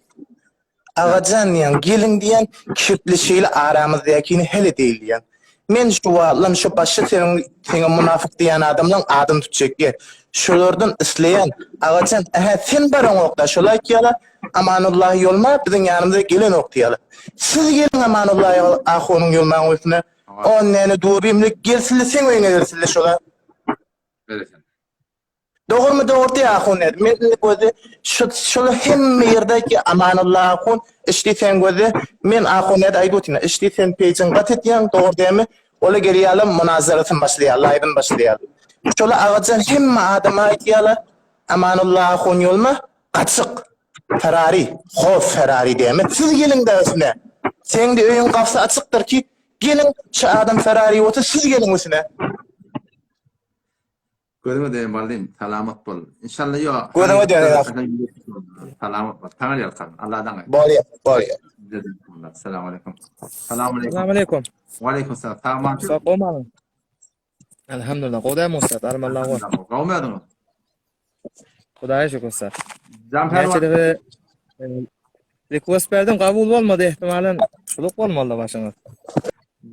E: Agajan ýan gelin diýen kipli şeýle aramyzdakini hele diýilýän. Men şu wagtlam şu başy seňe munafyk diýen adamlaryň adym tutjak. Şolardan isleýän agajan sen baraň okda şolay kiýala amanullah ýolma biziň ýanymyza gelen okdiýalar. Siz gelin amanullah ahonyň ýolmagyň üstüne on näne dubimlik gelsinle sen öýüne gelsinle şolar. Doğru doğru diye ahun ed. Men gözü şu hemme yerdeki amanullah ahun işleten gözü men ahun ed aydutina işleten pejin gatetiyan doğru diye mi? Ola gelýärler munazaratyn başlaýar, laýbyn başlaýar. Şola agajan hemme adama aýtýarlar amanullah ahun ýolma gaçyk Ferrari, hof Ferrari diýme. Siz gelin däsine. Seň de öýüň gapsy açykdyr ki gelin şu adam Ferrari otur siz gelin üstüne.
A: Gözüme deyin baldayım, salamat bol. İnşallah yok.
E: Gözüme deyin.
A: Salamat bol. Tanrı yalkan. Allah'dan gayet.
E: Bolýar.
A: Selamun aleyküm. Selamun aleyküm.
F: Assalamu alaikum.
A: Wa aleyküm selam. Tamam.
F: Sağ olun. Alhamdulillah. Kodam ustad. Armallah var.
A: Qawmadın.
F: Xudoga şükür ustad.
A: Jamper var.
F: Gerçi request berdim, qabul bolmady ehtimalen. Şuluk bolmaly başyňyz.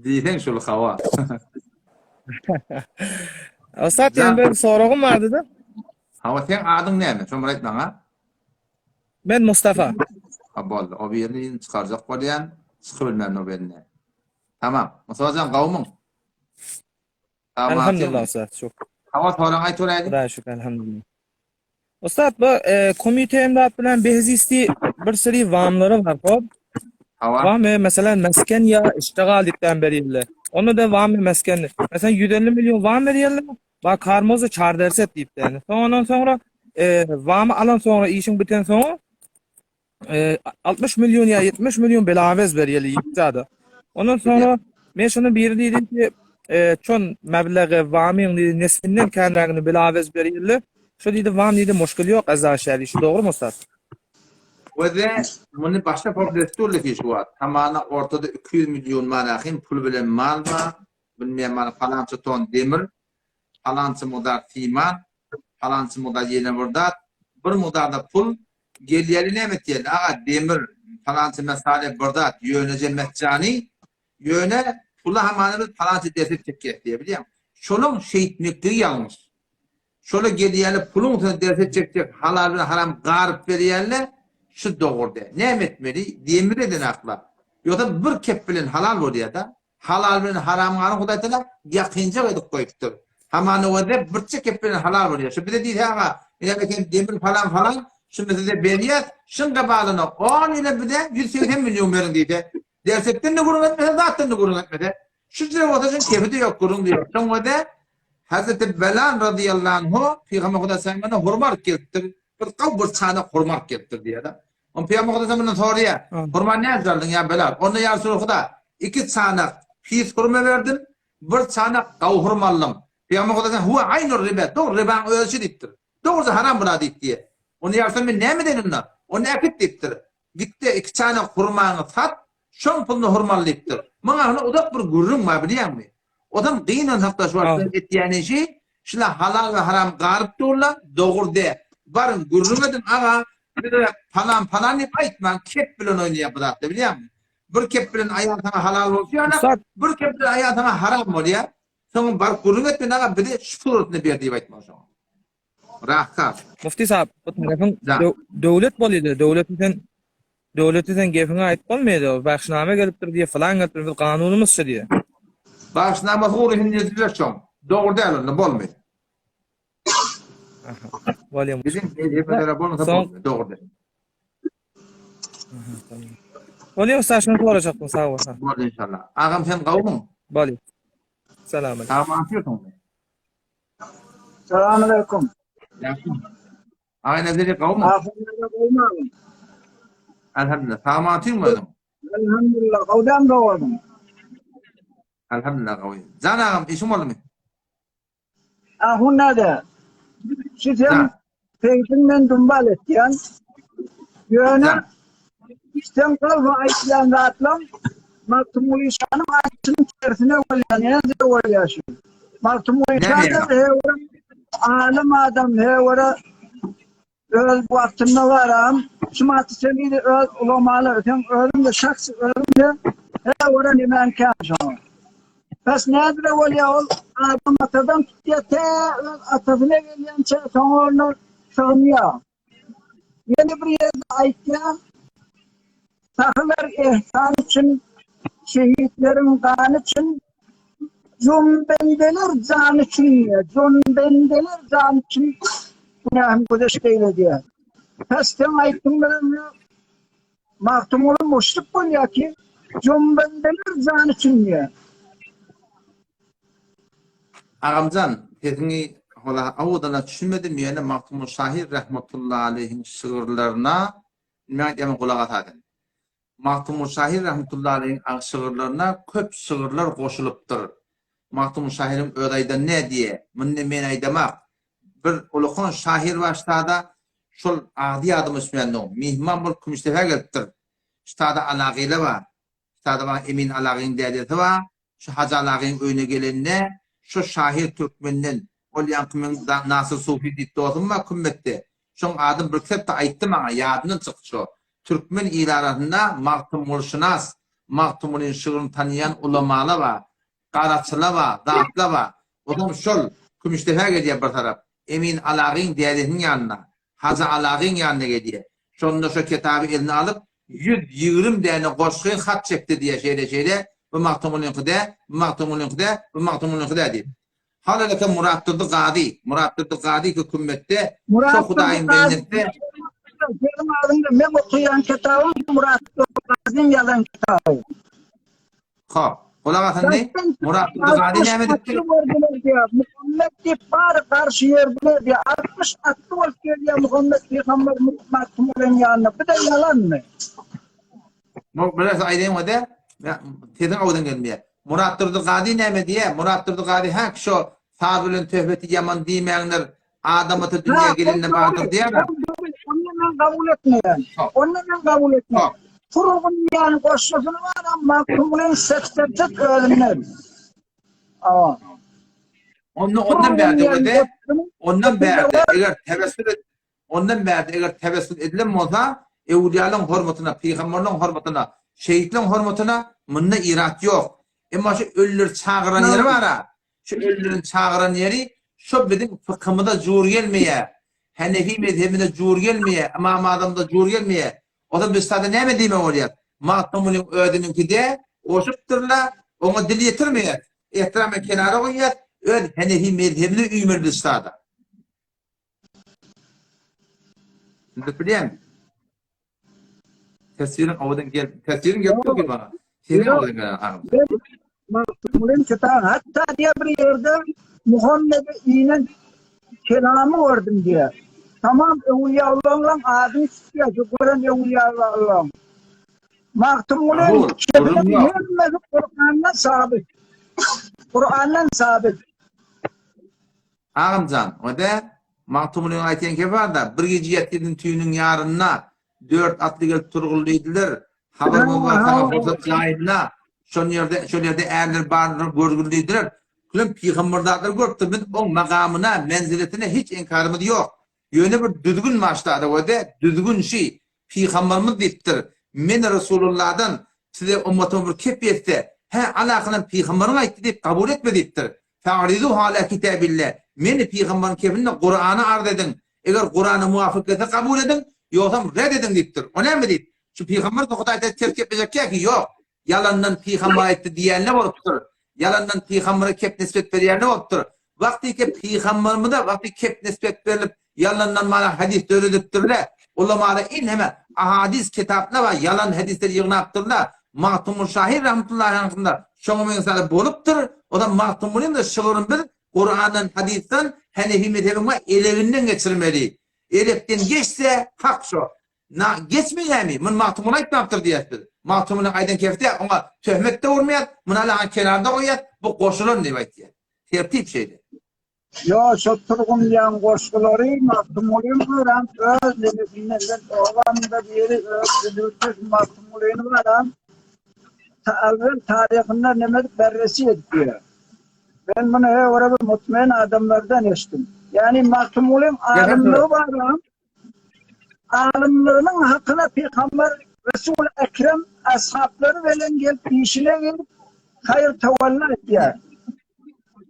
A: Diýsen şol hawa.
F: Ustad, bir soragym bardy-da.
A: Hawa sen adyň näme? Şonu aýtmaň ha?
F: Ben Mustafa.
A: Ha boldy. O birini çykarjak bolýan, çykybilmän o birini. Tamam. Musawajan gawmyň.
F: Elhamdülillah ustad. Çok.
A: Hawa soraň aýtýar.
F: Xudoga şükür elhamdülillah. Ustad, bu komite emdat bilen behzisti bir seri wamlary bar hop.
A: Hawa.
F: Wamy meselem mesken ya iştigallikden berýärler. Onu da wamy mesken. Mesela 150 milyon wam berýärler. Bak karmozy çar derset diýipdi. Ondan sonra wamy alan sonra işin biten sonra 60 milyon ya 70 milyon belavez berýärler ýetdi. Ondan sonra men şunu birdiýdim ki çon meblagy wamyň neslinden kendilerini belavez berýärler. Şu diýdi wam diýdi muşkul ýok azzaşary. Şu dogry ustad?
A: Ve bunu başta popülerlik iş var. Tamamına ortada 200 milyon manahim pul bilen mal var. Bilmeyen mana falanca ton demir, falanca modar timan, falanca modar yeni burada. Bir modarda pul gelýäli näme diýen? Aga demir falanca mesale burada yönece mehcani yöne pulu hamanı falanca desip çekýär diye bilýär. Şolun şeýitlikleri ýalňyş. Şola gelýäli pulun desip çekjek halal bilen haram garyp berýärler. Şu doğurdu. Ne etmeli? Demir eden akla. Yoksa bir kep bilen halal bolýar da. Halal bilen haramany Hudaý Taala ýakynja edip goýupdyr. Hamany wada bir kep bilen halal bolýar. Şu bir de diýär ha, ýa-da demir falan şu mesele berýär. Şunga baglyna 10 ýyla bir de 180 milyon berin diýdi. Dersekden de gurun etmedi, zatdan da gurun etmedi. Şu jere otaşyn kepide ýok gurun diýär. Şoň wada Hazreti Belan radıyallahu anhu Peygamber Hudaý Taala hurmat ketdir. Bir qabr çana hurmat ketdir diýär da. On Peygamber Hudaý Taala soruyor. Hurmat ne yazardın ya Belal? Onu ya Resulullah 2 çanak pis hurma verdim. Bir çanak qaw hurmallym. Peygamber Hudaý Taala huwa aynur riba. Doğru riba ölçü diptir. Doğru haram bula diýdi. Onu yarsan men näme dedim? Onu akit diptir. Gitti 2 çanak hurmany sat, şoň pulny hurmallypdyr. Maňa odak bir gurrun ma bilýärmi? Odam gynan hakda şu etýäni şey, şula halal we haram garyp durlar, dogry de. Barın gurrun edin aga falan hep aýtman, kep bilen oýnaýar bu zatda bilýärmi? Bir kep bilen aýatyna halal bolýar, bir kep bilen aýatyna haram bolýar. Soň bar gurrun etmen aga bir de şuhratny berdi diýip aýtmak şoň. Rahkat.
F: Mufti sahab, bu tarafın döwlet bolýardy. Döwletinden gefiňi aýyp bolmaýdy. Başname gelipdir diýe falan gelipdir, bir kanunumyz şu diýe.
A: Başname huru hindiler şoň. Dogry däl, bolmaýdy.
F: Bolýar.
A: Bizim hepelere bolmasa dogry däl.
F: Bolýar saçma sorajaktym sağ bolsa.
A: Bol inşallah. Ağam sen gawmyň?
F: Bolýar. Salam aleykum.
A: Tamam atıyorsun.
G: Selamünaleyküm.
A: Aynen dedi gawmyň.
G: Afiyetler olsun.
A: Elhamdülillah. Tamam atıyorsun.
G: Elhamdülillah. Kavdam da oldum.
A: Elhamdülillah gawmyň. Can ağam işim olmy?
G: Ahun nerede? Sizin
A: Ha.
G: peşinden dumbal etken. Yöne
A: Ha.
G: İşten kalma ayıklayan rahatlam. Maktumul İşan'ın açının içerisine oluyor. Ne oluyor şimdi? Maktumul İşan'da alim adam hevara öl vaktinde varam. Şumatı seni de öl ulamalı öten ölüm de şahsı ölüm de hevara nimen kâşan. Pes nedir oluyor ol? Adam atadan tutuyor te atadına gelen sonra sığınıyor. Yeni bir yerde ayıklayan Sahılar ihsan için, şehitlerin kanı için, cumbendeler can için ya, cumbendeler can için günahım kudeş değil diye. Pesten ayıttım benimle, mahtumulu muşluk oluyor ki, cumbendeler can için ya.
A: Ağamcan, tezini hola avudana düşünmedim yani Mahtumul Şahir rahmetullahi aleyhin şiirlerine nime kulak atadın. Mahtumul Şahir rahmetullahi aleyhin şiirlerine köp şiirler koşuluptur. Mahtumul Şahir'in ödayda ne diye, münne men aydamak. Bir ulukun şahir baştada şol adi adım ismiyandım. Mihman bul kümüştefe geliptir. Ştada alaqile var. Ştada var emin alaqin dedeti var. Şu hacı alaqin önüne gelenine şu şahir Türkmenden ol yankımın Nasır Sufi ditti olsun var kümmette. Şun adım bir kitapta ayttı bana yadının çıktı. Türkmen ilaratında Mahtumul Şınas, Mahtumul'in şiirini tanıyan ulamalı var. Qaratçılar var, dağıtlar var. Odam şol kümüştefe gediyor bir taraf. Emin alaqin dedetinin yanına. Hacı alaqin yanına gediyor. Şonda şu kitabı eline alıp 120 tane qoşqin xat çekti diye şeyde bu Mahtumul'un qide, bu Mahtumul'un qide, bu Mahtumul'un qide deyip. Halalaka Muratturdu Qadi. Muratturdu Qadi hükümette şu Hudaýyň bennetde
G: Benim adımda ben okuyan kitabım Muratturdu Qadi'nin yalan kitabı.
A: Hop. Kulak atın ne? Muratturdu Qadi näme dipdir?
G: Muhammed deyip bari karşı yerdiler diye 60 attı ol geliyor Muhammed Peygamber Mahtumul'un yanına. Bu da yalan mı?
A: Biraz aydın o da tezin avdan gelmeye. Muratturdu Qadi näme diye? Muratturdu Qadi hak şu Sabir'in töhbeti yaman diýmeýänler adamatı dünya gelinne bardır diye mi?
G: Onu ben kabul etmeyen. Onu ben kabul etmeyen. Furğun yani koşusunu var ama Mahtumul'un 80 ölümler. Ama.
A: Ondan berdi o da. Ondan berdi. Eğer tevessül edilen olsa evliyaların hürmetine, peygamberlerin hürmetine, şehitlerin hürmetine mınna irat yok. Ama şu ölüler çağıran yeri var ha. Şu ölülerin çağıran yeri şu bizim fıkhımıda cur gelmeye, Hanefi mezhebinde cur gelmeye, İmam Adam'da cur gelmeye. O da biz tadı ne mi diyme oluyor? Mahtumul'un ödününki de oşuptırla, ona dil yetirmeye. İhtiramı kenara koyuyor, öd Hanefi mezhebini üymür biz tadı. Şimdi bileyim. Tesirin avdan gel, tesirin geldi ki bana. Senin avdan gel.
G: Mahtumul'un kitabı hatta diye bir yerde Muhammed'e inen kelamı vardım diye. Tamam Evliya Allah'ın adını istiyor. Gören Evliya Allah'ın. Mahtumul'un kitabı hürmeti Kur'an'dan sabit. Kur'an'dan sabit.
A: Ağamcan, o da Mahtumul'un ayeten ki var da bir gece yetkirdin tüyünün yarınına 4 atlı gelip turgulluydular. Haber mubatına fırsat cahilina. Şol yerde erler barlar görgüllüydüler. Kulum peygamberdadır görüptür. Ben o makamına, menziletine hiç inkarımız yok. Yöne bir düzgün maçladı o da düzgün şey. Peygamberimiz deyiptir. Men Resulullah'dan size ummatımı bir kep etse, alakının peygamberin aytti deyip kabul etme deyiptir. Fa'ridu hala kitabillah. Meni peygamberin kepinle Kur'an'ı arz edin. Eğer Kur'an'ı muvafık etse kabul edin, yoksam reddedin deyiptir. O ne mi deyip? Şu peygamber de Huday'da terk etmeyecek ki yok. Yalandan peygamber etti diyenler oluptur. Yalandan peygambere kep nispet veriyenler oluptur. Vakti ki peygamberime de vakti kep nispet verilip yalandan bana hadis dörediptirler. Ulamada inheme ahadis kitapla ve yalan hadisleri yığınaptırlar. Mahtumur Şahir rahmetullahi hakkında şoňa mesela bolupdyr. O da mahtumurun da şuurun bir Kur'an'dan, hadisten Hanefi mezhebine elevinden geçirmeli. Elekten geçse hak şu. Geçmeyemi. Mun mahtumuna aýtmapdyr diýetdir. Mahtumuna aydan kefte ona töhmet de urmayat. Muna lahan kenarda koyat. Bu koşulun diýip aýtdy. Tertip şeydi.
G: Yo, şu turgunlayan koşulları mahtumulun varan öz lemifinden oğlanında biri öz lütfüz mahtumulun varan evvel tarihinde nemet berresi ediyor. Ben bunu orada mutmain adamlardan eşittim. Yani mahtumulun alimliği varan alimliğinin hakkına Peygamber Resul-i Ekrem ashabları veren gelip işine gelip hayır tavalla ediyor.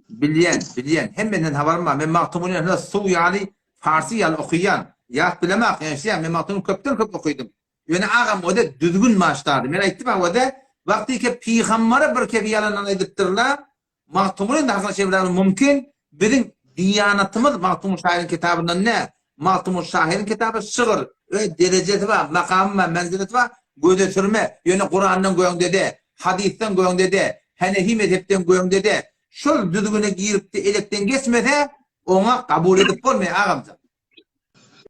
A: Bilyen. Hemmenden haberim var. Men mahtumun yanında su yani Farsi yal okuyan. Ya bilemek yani men mahtumun köpten köp okuydum. Yani ağam o da düzgün maaşlardı. Men aytdım o da vakti ki peygamberi bir kere yalandan ediptirler. Mahtumun da hasan şeyler mümkün. Bizim diyanatımız Mahtumun Şahir'in kitabından ne? Mahtumun Şahir'in kitabı şığır. Öyle derecesi var, makamı var, menzileti var. Göze sürme. Yani Kur'an'dan koyun dedi. Hadisten koyun dedi. Hanefi mezhepten koyun dedi. Şol düzgüne girip de elekten geçmede ona kabul edip olmuyor ağamca.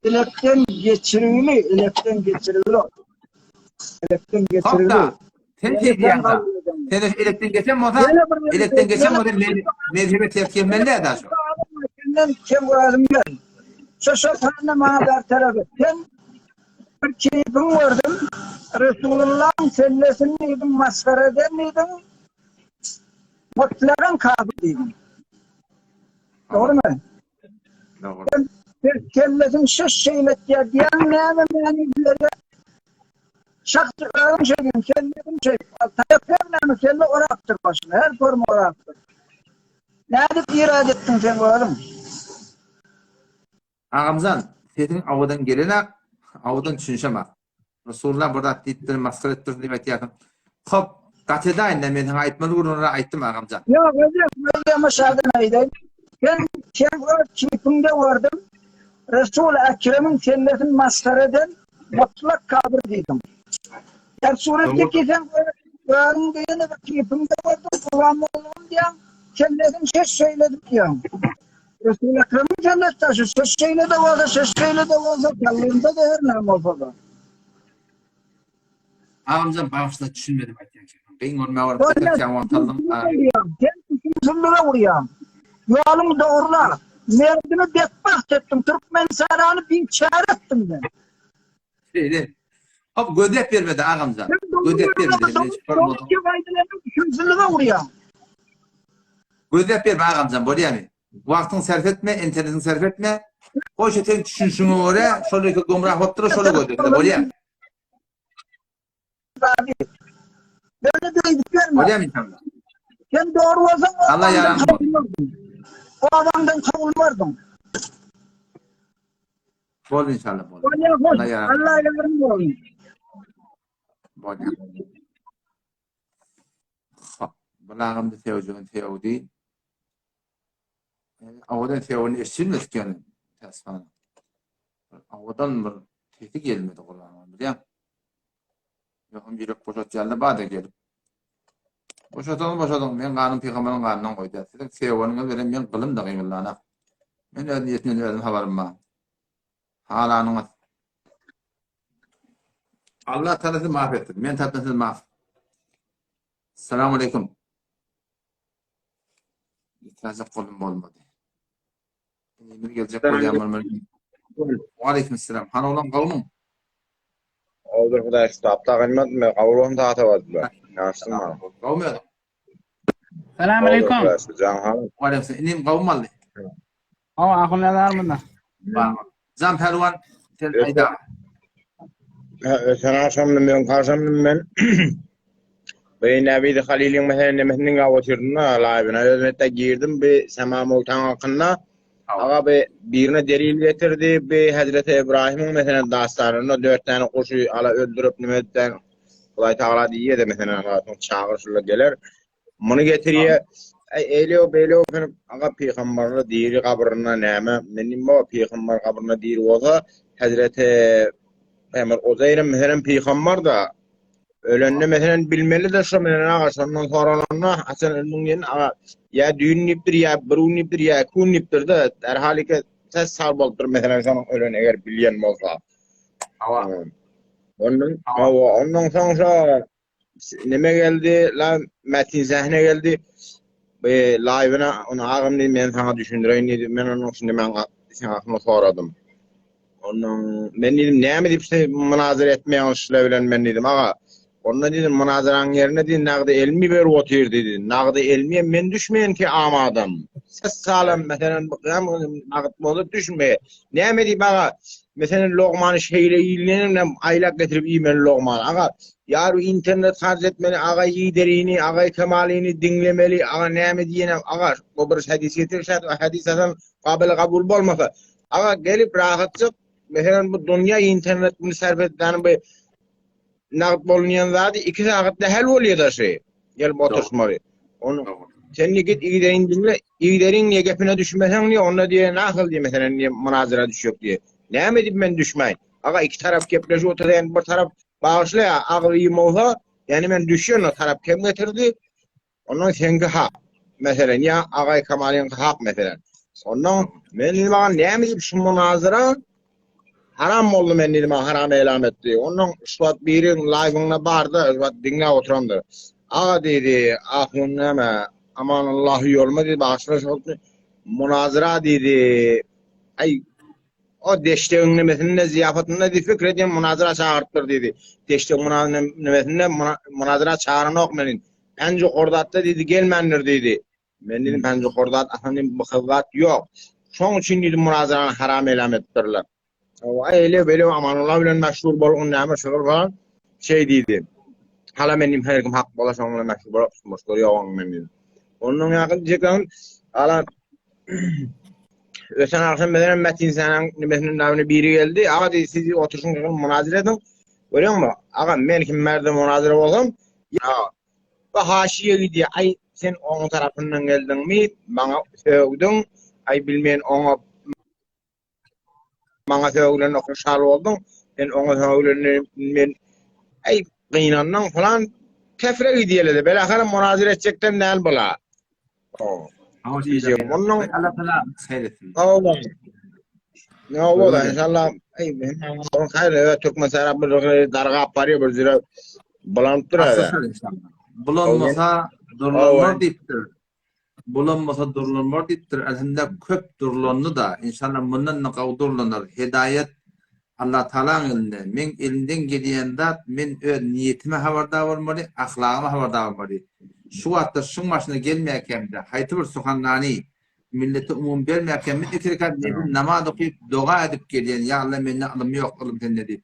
G: Elekten geçirili, elekten geçirili. Elekten geçirili.
A: Hatta sen şey diyen da, sen elekten geçen moda, elekten geçen moda mezhebe terk etmeli ya da şu.
G: Senden kim varım ben? Şaşırtanla bana bertaraf et. Ben bir keyfim vardım. Resulullah'ın sellesini yedim, maskara eder miydim? Mutlakan kabuliydim. Doğru mu?
A: Doğru.
G: Ben bir kellesin şaş şeylet ya diyen neyme menilere şaktı ağım şeyim, kellesin şey. Tayyiplerle kelle oraktır başına, her formu oraktır. Ne edip irade ettin sen oğlum?
A: Ağamzan, senin avadan gelenek, avadan düşünşemek. Resulullah burada dittir, maskar ettir diye yakın. Hop, kaçedayın da men aytmalı urunlara ayttım ağamcan.
G: Yok hocam aşağıdan aydım. Ben keyfimde vardım. Resul-i Ekrem'in kellesini maskar eden mutlak kabir dedim. Yani surette ki sen Kur'an'ın diyene keyfimde vardım. Kur'an'ın oğlum diyen kellesini ses söyledim diyen. Resul-i Ekrem'in kellesi taşı ses söyle de varsa ses söyle de varsa kellesinde de her neyim olsa da.
A: Ağamcan bağışla düşünmedim aytyan. Ben ormaya varıp zaten ortalım.
G: Ben düşünsünlüğe vuruyorum. Yolunu doğrula. Merdini detbaht ettim. Türkmen sarağını bin çare ettim ben.
A: Şeyde. Hop gödep vermedi ağamcan. Gödep vermedi.
G: Doğru ki vaydilerini düşünsünlüğe vuruyorum.
A: Gödep verme ağamcan. Buraya mı? Vaktini sarf etme, internetin sarf etme. O şeyden düşünsün oraya. Şöyle ki gomrah otturur, şöyle gödep. Buraya mı?
G: Böyle de edip verme.
A: Buraya mı inşallah?
G: Sen doğru olsan o
A: Allah
G: adamdan
A: yaranma.
G: kavulmardın. O adamdan kavulmardın.
A: Bol inşallah bol.
G: Öyle hoş.
A: Allah yaranma.
G: Allah yardım olsun.
A: Bol. Bulağımda tevcüğün tevdi. Avadan tevini eşilmez ki yani. Tesfana. Avadan bir tehdit gelmedi Kur'an'a. Biliyor musun? Yokum yürek boşat geldi, bana gelip. Boşatalım. Men kanun peygamberin kanundan koydu. Sizin tevini veren men kılım da kıyımlarına. Men ödün yetmeni verdim haberim var. Halanınız. Allah tanrısı mahvettir. Men tatlısı mahvet. Selamun aleyküm. İtirazı kolum olmadı. Bir gelecek kolyamlar. Aleyküm selam. Han olan kavmum.
H: Oldur Hudaý tapda gynmat me gawulum taata wazla. Yaşsın ma.
A: Kavmi adam.
I: Selamun aleyküm.
A: Aleyküm selam. İnim kavmum aldı.
I: Ama ahunlar mı?
A: Zam Pervan. Tel Ayda.
H: Sen akşamdan men karşamdan men Beyin Nabi Halil'in mehninin gawatyrdyna laýbyna özmette girdim be Sema Mowtan hakkında. Aga be birine delil getirdi be Hazreti İbrahim'in mesela dastanına 4 tane kuşu ala öldürüp nimeden Hudaý Taala diýe de mesela hatun çağırşyla geler. Muny getiriyor. Eýleo beýleo aga peygamberler diýri kabryna näme? Menim bu peygamber kabryna diýri bolsa Hazreti Emir o zayrın mesela peygamber da ölenle mesela bilmeli de şu mesela ağa sondan soralanna hasan önünün ağa ya düğünliptir ya burunliptir ya kunliptir de derhalike ses sarbaldır mesela sana ölen eğer bilyen olsa. Ondan sonra neme geldi la metin sahne geldi live'ına onu ağam dedim ben sana düşündüreyim dedim ben onun için ben sen aklına soradım. Onun ben dedim ne mi deyip münazara etmeye alışılabilen ben dedim ağa onunla dedim münazaranın yerine dedim nağdı elmi ver otur dedi. Nağdı elmiye men düşmeyen ki ama adam. Ses sağlam mesela nağdı bozuk düşmeye. Ne mi deyip ağa mesela Lokman'ı şeyle ilgilenirle aylak getirip imen Lokman. Ağa yarı internet harc etmeli, ağa yiğderini, ağa kemalini dinlemeli, ağa ne mi diyene ağa o bir hadis getirse hadis atan kabul olmasa. Ağa gelip rahatça mesela bu dünya internet bunu servetlerini bu nağd bolunyan zadi 2 saatte hal oluyor da şey. Gelip oturuşmalı. Onu sen git iyilerin dinle, iyilerin niye gepine düşmesen niye onunla diye nakıl diye mesela niye münazara düşüyor diye. Ne mi deyip ben düşmeyin. Ağa iki taraf kepleşi oturuyor, bir taraf bağışlı ya, ağı iyi olsa, yani ben düşüyorum o taraf kim getirdi? Ondan senki hak. Mesela niye ağa Kemal'in hak mesela. Ondan ben dedim ağa ne mi deyip şu münazara haram oldu ben dedim haram elan etti. Ondan şuat birin live'ına barda, şuat dinle oturandı. Ağa dedi, ahun neme, aman Allah'ı yolma dedi, bağışlaş oldu. Münazara dedi, ay o deşteğin nimesinde ziyafetinde de fikredin münazara çağırttır dedi. Deşteğin nimesinde münazara çağırını okmenin. Penci kordatta dedi gelmendir dedi. Ben dedim penci kordat efendim bıkıvat yok. Son için dedim münazaranı haram elam ettirler. Öyle böyle amanullah bilen meşhur bolğun näme şugur falan şey dedi. Hala menim her kim hak bola şonla meşhur bolup meşhur ýoğaň menim. Onun ýaky jekan ala ösen akşam beden metin sanan nimesinin näme biri geldi. Aga dedi siz oturuşun münazara edin. Görüyorsun aga men kim merde münazara bolsam ya bu haşiye gidi ay sen onun tarafından geldin mi bana söwdün ay bilmeyen ona bana söwlen okşal oldun sen ona söwlen men ay qynandan falan tefre gidiyeledi. Belahara münazara edecekten näl bola.
A: Ama diyeceğim onun Allah Teala seyretsin.
H: Allah. Ne oldu inşallah ay onun hayır Türk mesela bir darga aparıyor bir zira bulanıp durada.
A: Bulanmasa durulmaz deyiptir. Bulanmasa durulmaz deyiptir. Aslında köp durulanı da inşallah bundan ne kavdurlanır. Hidayet Allah Teala'nın elinde. Men elinden gelýände men niyetime habardar bolmaly, ahlagıma habardar bolmaly. Şu wagtda şuň başyna gelmeýänkende haýty bir suhanlany millete umum bermeýänkende ikirkat namaz okuyup dua edip gelýän ya Allah meni alym ýok alym sen dedi.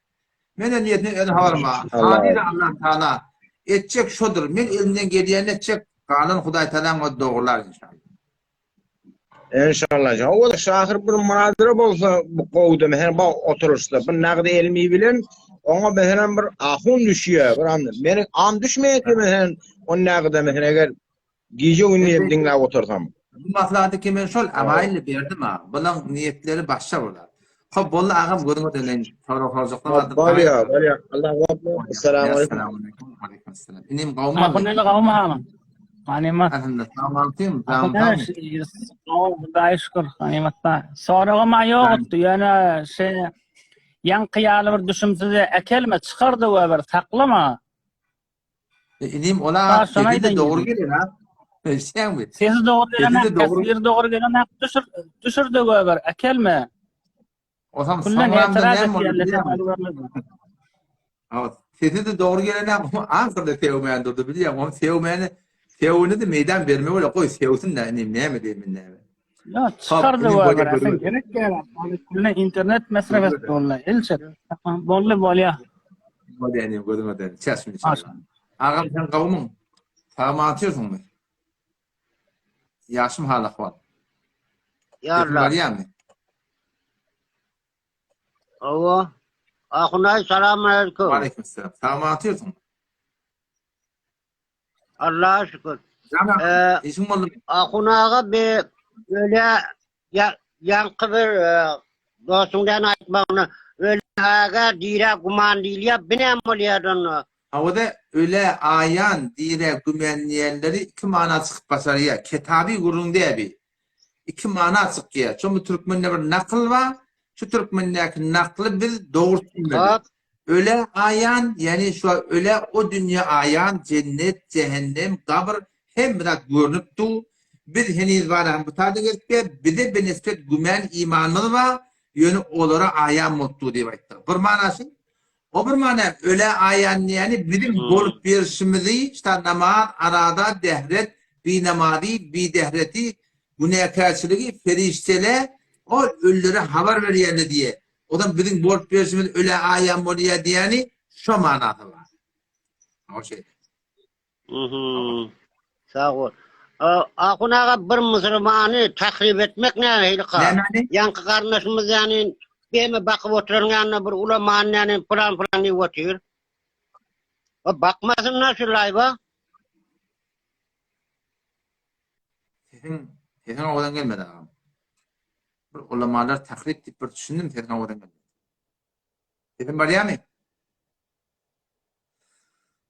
A: Mene niyetine öňe habarma. Hadir Allah Teala etjek şodur. Men elimden gelýän etjek galan Hudaý Teala dogrular inşallah.
H: İnşallah. O da şahir bir münazara bolsa bu qowda mesela bu oturuşda bu nagdy elmi bilen ona mesela bir ahun düşüyor. Bir anda meni am düşmeýär ki mesela o nagda mesela eger gije günü dinle otursam.
A: Bu maslahaty kimen şol amaýly berdim ha. Bulan niyetleri başça bolar. Hop bolla agam görüňe delen sonra hazırlap
H: Bariya. Allahu akbar. Assalamu alaykum.
A: Aleyküm selam. Inim gawma.
I: Akune gawma. Ganima.
A: Tamam.
I: Hudaý şükür ganimatda. Soragym ýokdy. Ýöne şey yan qiyaly bir düşünmsiz ekelme çykardy we bir taklama.
A: Inim ola dedi doğru gelir ha. Sen mi?
I: Siz doğru gelen, doğru gelen düşürdü we bir ekelme.
A: O zaman
I: Kullan
A: sonramda
I: etiraz
A: ne
I: etýärler.
A: Evet. Sizi de doğru gelene Ankara'da sevmeyen durdu biliyorum. Onu sevmeyeni de meydan vermiyor. Öyle koy sevsin de ne mi demin ne mi?
I: Ya çıkardı we bir aslında gerek gelen. Kullan internet mesrefet bolla. Elçe. Bolla bolya.
A: Bu denim gözüme denim. Çesmin inşallah. Ağam sen kavmun. Sağma atıyorsun mu? Yaşım hala var.
J: Yarla.
A: Yani.
J: Allah. Ahunay selamünaleyküm.
A: Aleykümselam. Sağma atıyorsun.
J: Allah'a şükür.
A: İşim oldu.
J: Ahunağa bir böyle yankı bir dostundan aytmağını öyle aga dira kumandiliya binem oluyordun.
A: Havada öyle ayan, dire, gümenliyenleri iki mana çıkıp basarıya. Ketabi gurun diye bir. İki mana çıkıyor. Çünkü Türkmen'de bir nakıl var. Şu Türkmen'deki naklı biz doğrultmuyoruz. Öyle ayan, yani şu öyle o dünya ayan, cennet, cehennem, kabr hem biraz görünüp du. Biz henüz var bu tadı geçti. Bir de bir nispet gümen imanımız var. Yönü olara ayan mutlu diye baktı. Bir manası. O bir mana öyle ayan yani bizim bolup bir şimizi işte namaz arada dehret bir namazi bir dehreti günahkarçılığı ferişteler o ölülere haber veriyor diye. O da bizim bolup bir şimizi öyle ayan oluyor diyeni şu manada var. O şey.
J: Sağ ol. Akunaga bir Müslümanı tahrip etmek ne hilka? Yankı kardeşimiz yani beme bakıp oturan yanına bir ulamanın yani plan diye oturuyor. Bakmasın nasıl layba?
A: Sesin oradan gelmedi ağam. Bir ulamalar tahrip deyip bir düşündüm sesin oradan gelmedi. Sesin var ya mı?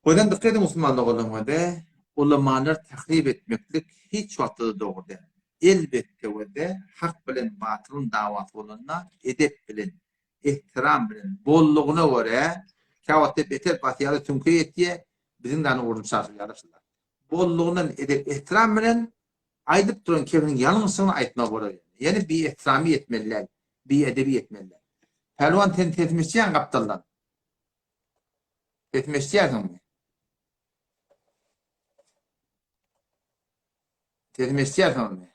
A: Oradan dikkat edin Müslümanlık olamada. Ulamalar tahrip etmeklik hiç vakti doğru değil. Elbette o da hak bilen batılın davatı olanına edep bilen, ihtiram bilen, bolluğuna göre kavatte beter batıyalı tümkü ettiye bizim de uğrum sarsın yarışırlar. Bolluğundan edep ihtiram bilen aydıp duran kevinin yanılmasını aytma göre. Yani bir ihtirami etmeliler, bir edebi etmeliler. Pelvan tetmişçiyen kaptaldan. Tetmişçiyen mi? Tetmişçiyen mi?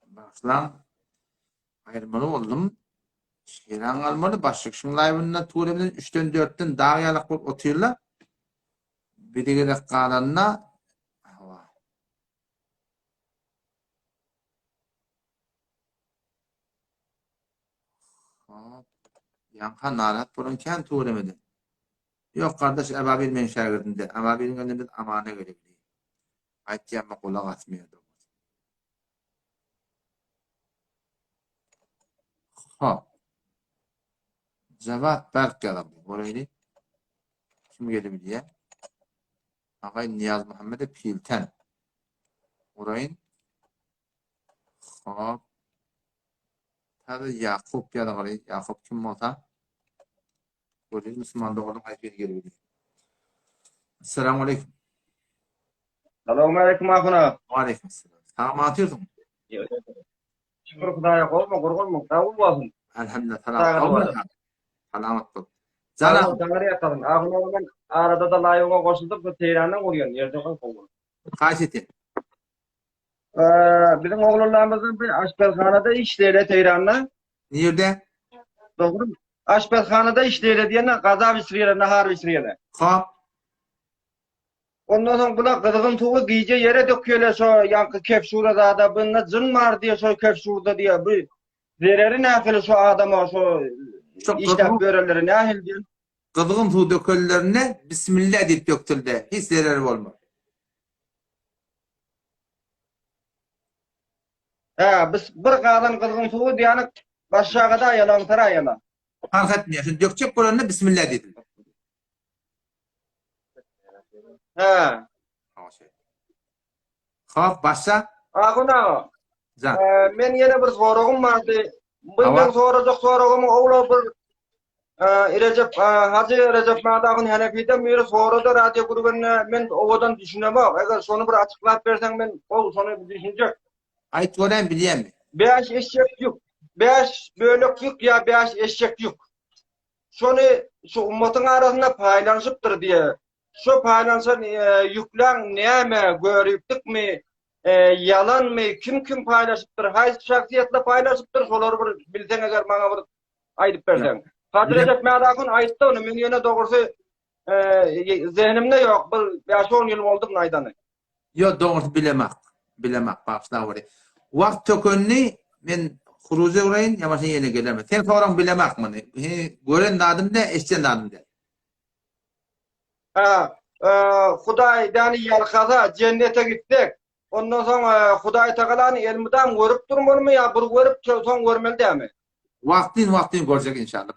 A: Başlan ayırmalı oldum. Şiran almalı başlık. Şimdi live'ında tuğremden 3'ten 4'ten daha yalak otuyorlar. Bir de kalanına yanka narahat bulunken tuğremedi. Yok kardeş Ebabil menşergirinde. Ebabil'in önünden amana göre. Aytiyama kulak atmıyordu. Ha. Cevap Berk geldi. Orayı kim geldi diye. Ağay Niyaz Muhammed'e Pilten. Orayın. Ha. Tabi Yakup ya da orayı. Yakup kim olsa? Orayı Müslüman'da olan ayet geliyor. Selamun Aleyküm.
C: Selamun Aleyküm akına.
A: Aleyküm selam. Sana mı atıyordun?
C: Şükür Kudaya korkma. Davul basın.
A: Elhamdülillah. Selamat ol.
C: Canım. Canları yakalım. Akına ben arada da layığına koşulduk ve Tehran'dan vuruyorsun. Yerden kovuyor.
A: Kaç etti?
C: Bizim oğullarımızın bir aşperhanada işleyre Tehran'da.
A: Nerede?
C: Doğru mu? Aşperhanada işleyre diyene gaza bisriyle, nahar bisriyle.
A: Kap.
C: Ondan sonra buna kızgın tuğu giyce yere döküyorlar şu yankı kefşurada da bununla zın var diye şu kefşurda diye bu zereri nafile şu adama şu iştah böreleri nahil diyor.
A: Kızgın tuğ döküllerine Bismillah deyip döktüldü. Hiç zararı olmaz.
C: Biz bir kadın kızgın tuğu diyene başağı da yalan tara yalan.
A: Fark etmiyor. Şimdi dökecek olanına Bismillah dedi. Kap başsa?
C: Akuna.
A: Can.
C: Men yine bir sorağım vardı. Bundan soracak sorağımı oğlu bir Hacı Recep Madağ'ın Hanefi'den biri soruda radyo grubuna men ovadan düşünemem. Eğer sonu bir açıklayıp versen ben sonu düşünecek.
A: Ayet gören bileyim mi?
C: 5 eşek yük. 5 bölük yük ya 5 eşek yük. Şunu şu ummatın arasında paylaşıptır diye. Şu paylaşan yüklen neyme görüptük mi? Yalan mı? Kim paylaşıptır? Hayır şahsiyetle paylaşıptır. Soları bir bilsen eğer bana bir ayıp versen. Hacı Recep Madağ'ın ayıttı onu. Men yine doğrusu zihnimde yok. 5-10 yıl oldum aydanı.
A: Yok doğrusu bilemek. Başla oraya. Vakt tökönni men huruze uğrayın yamaşın yerine gelemez. Sen soran bilemek mi? Gören dadım da eşten dadım da.
C: Huday yani yalkaza cennete gittik.
K: ondan sonra Hudaý Tagalaň elmidam görüp durmalymy ya bir görüp soň görmeli dämi?
A: Wagtyn görjek inşallah.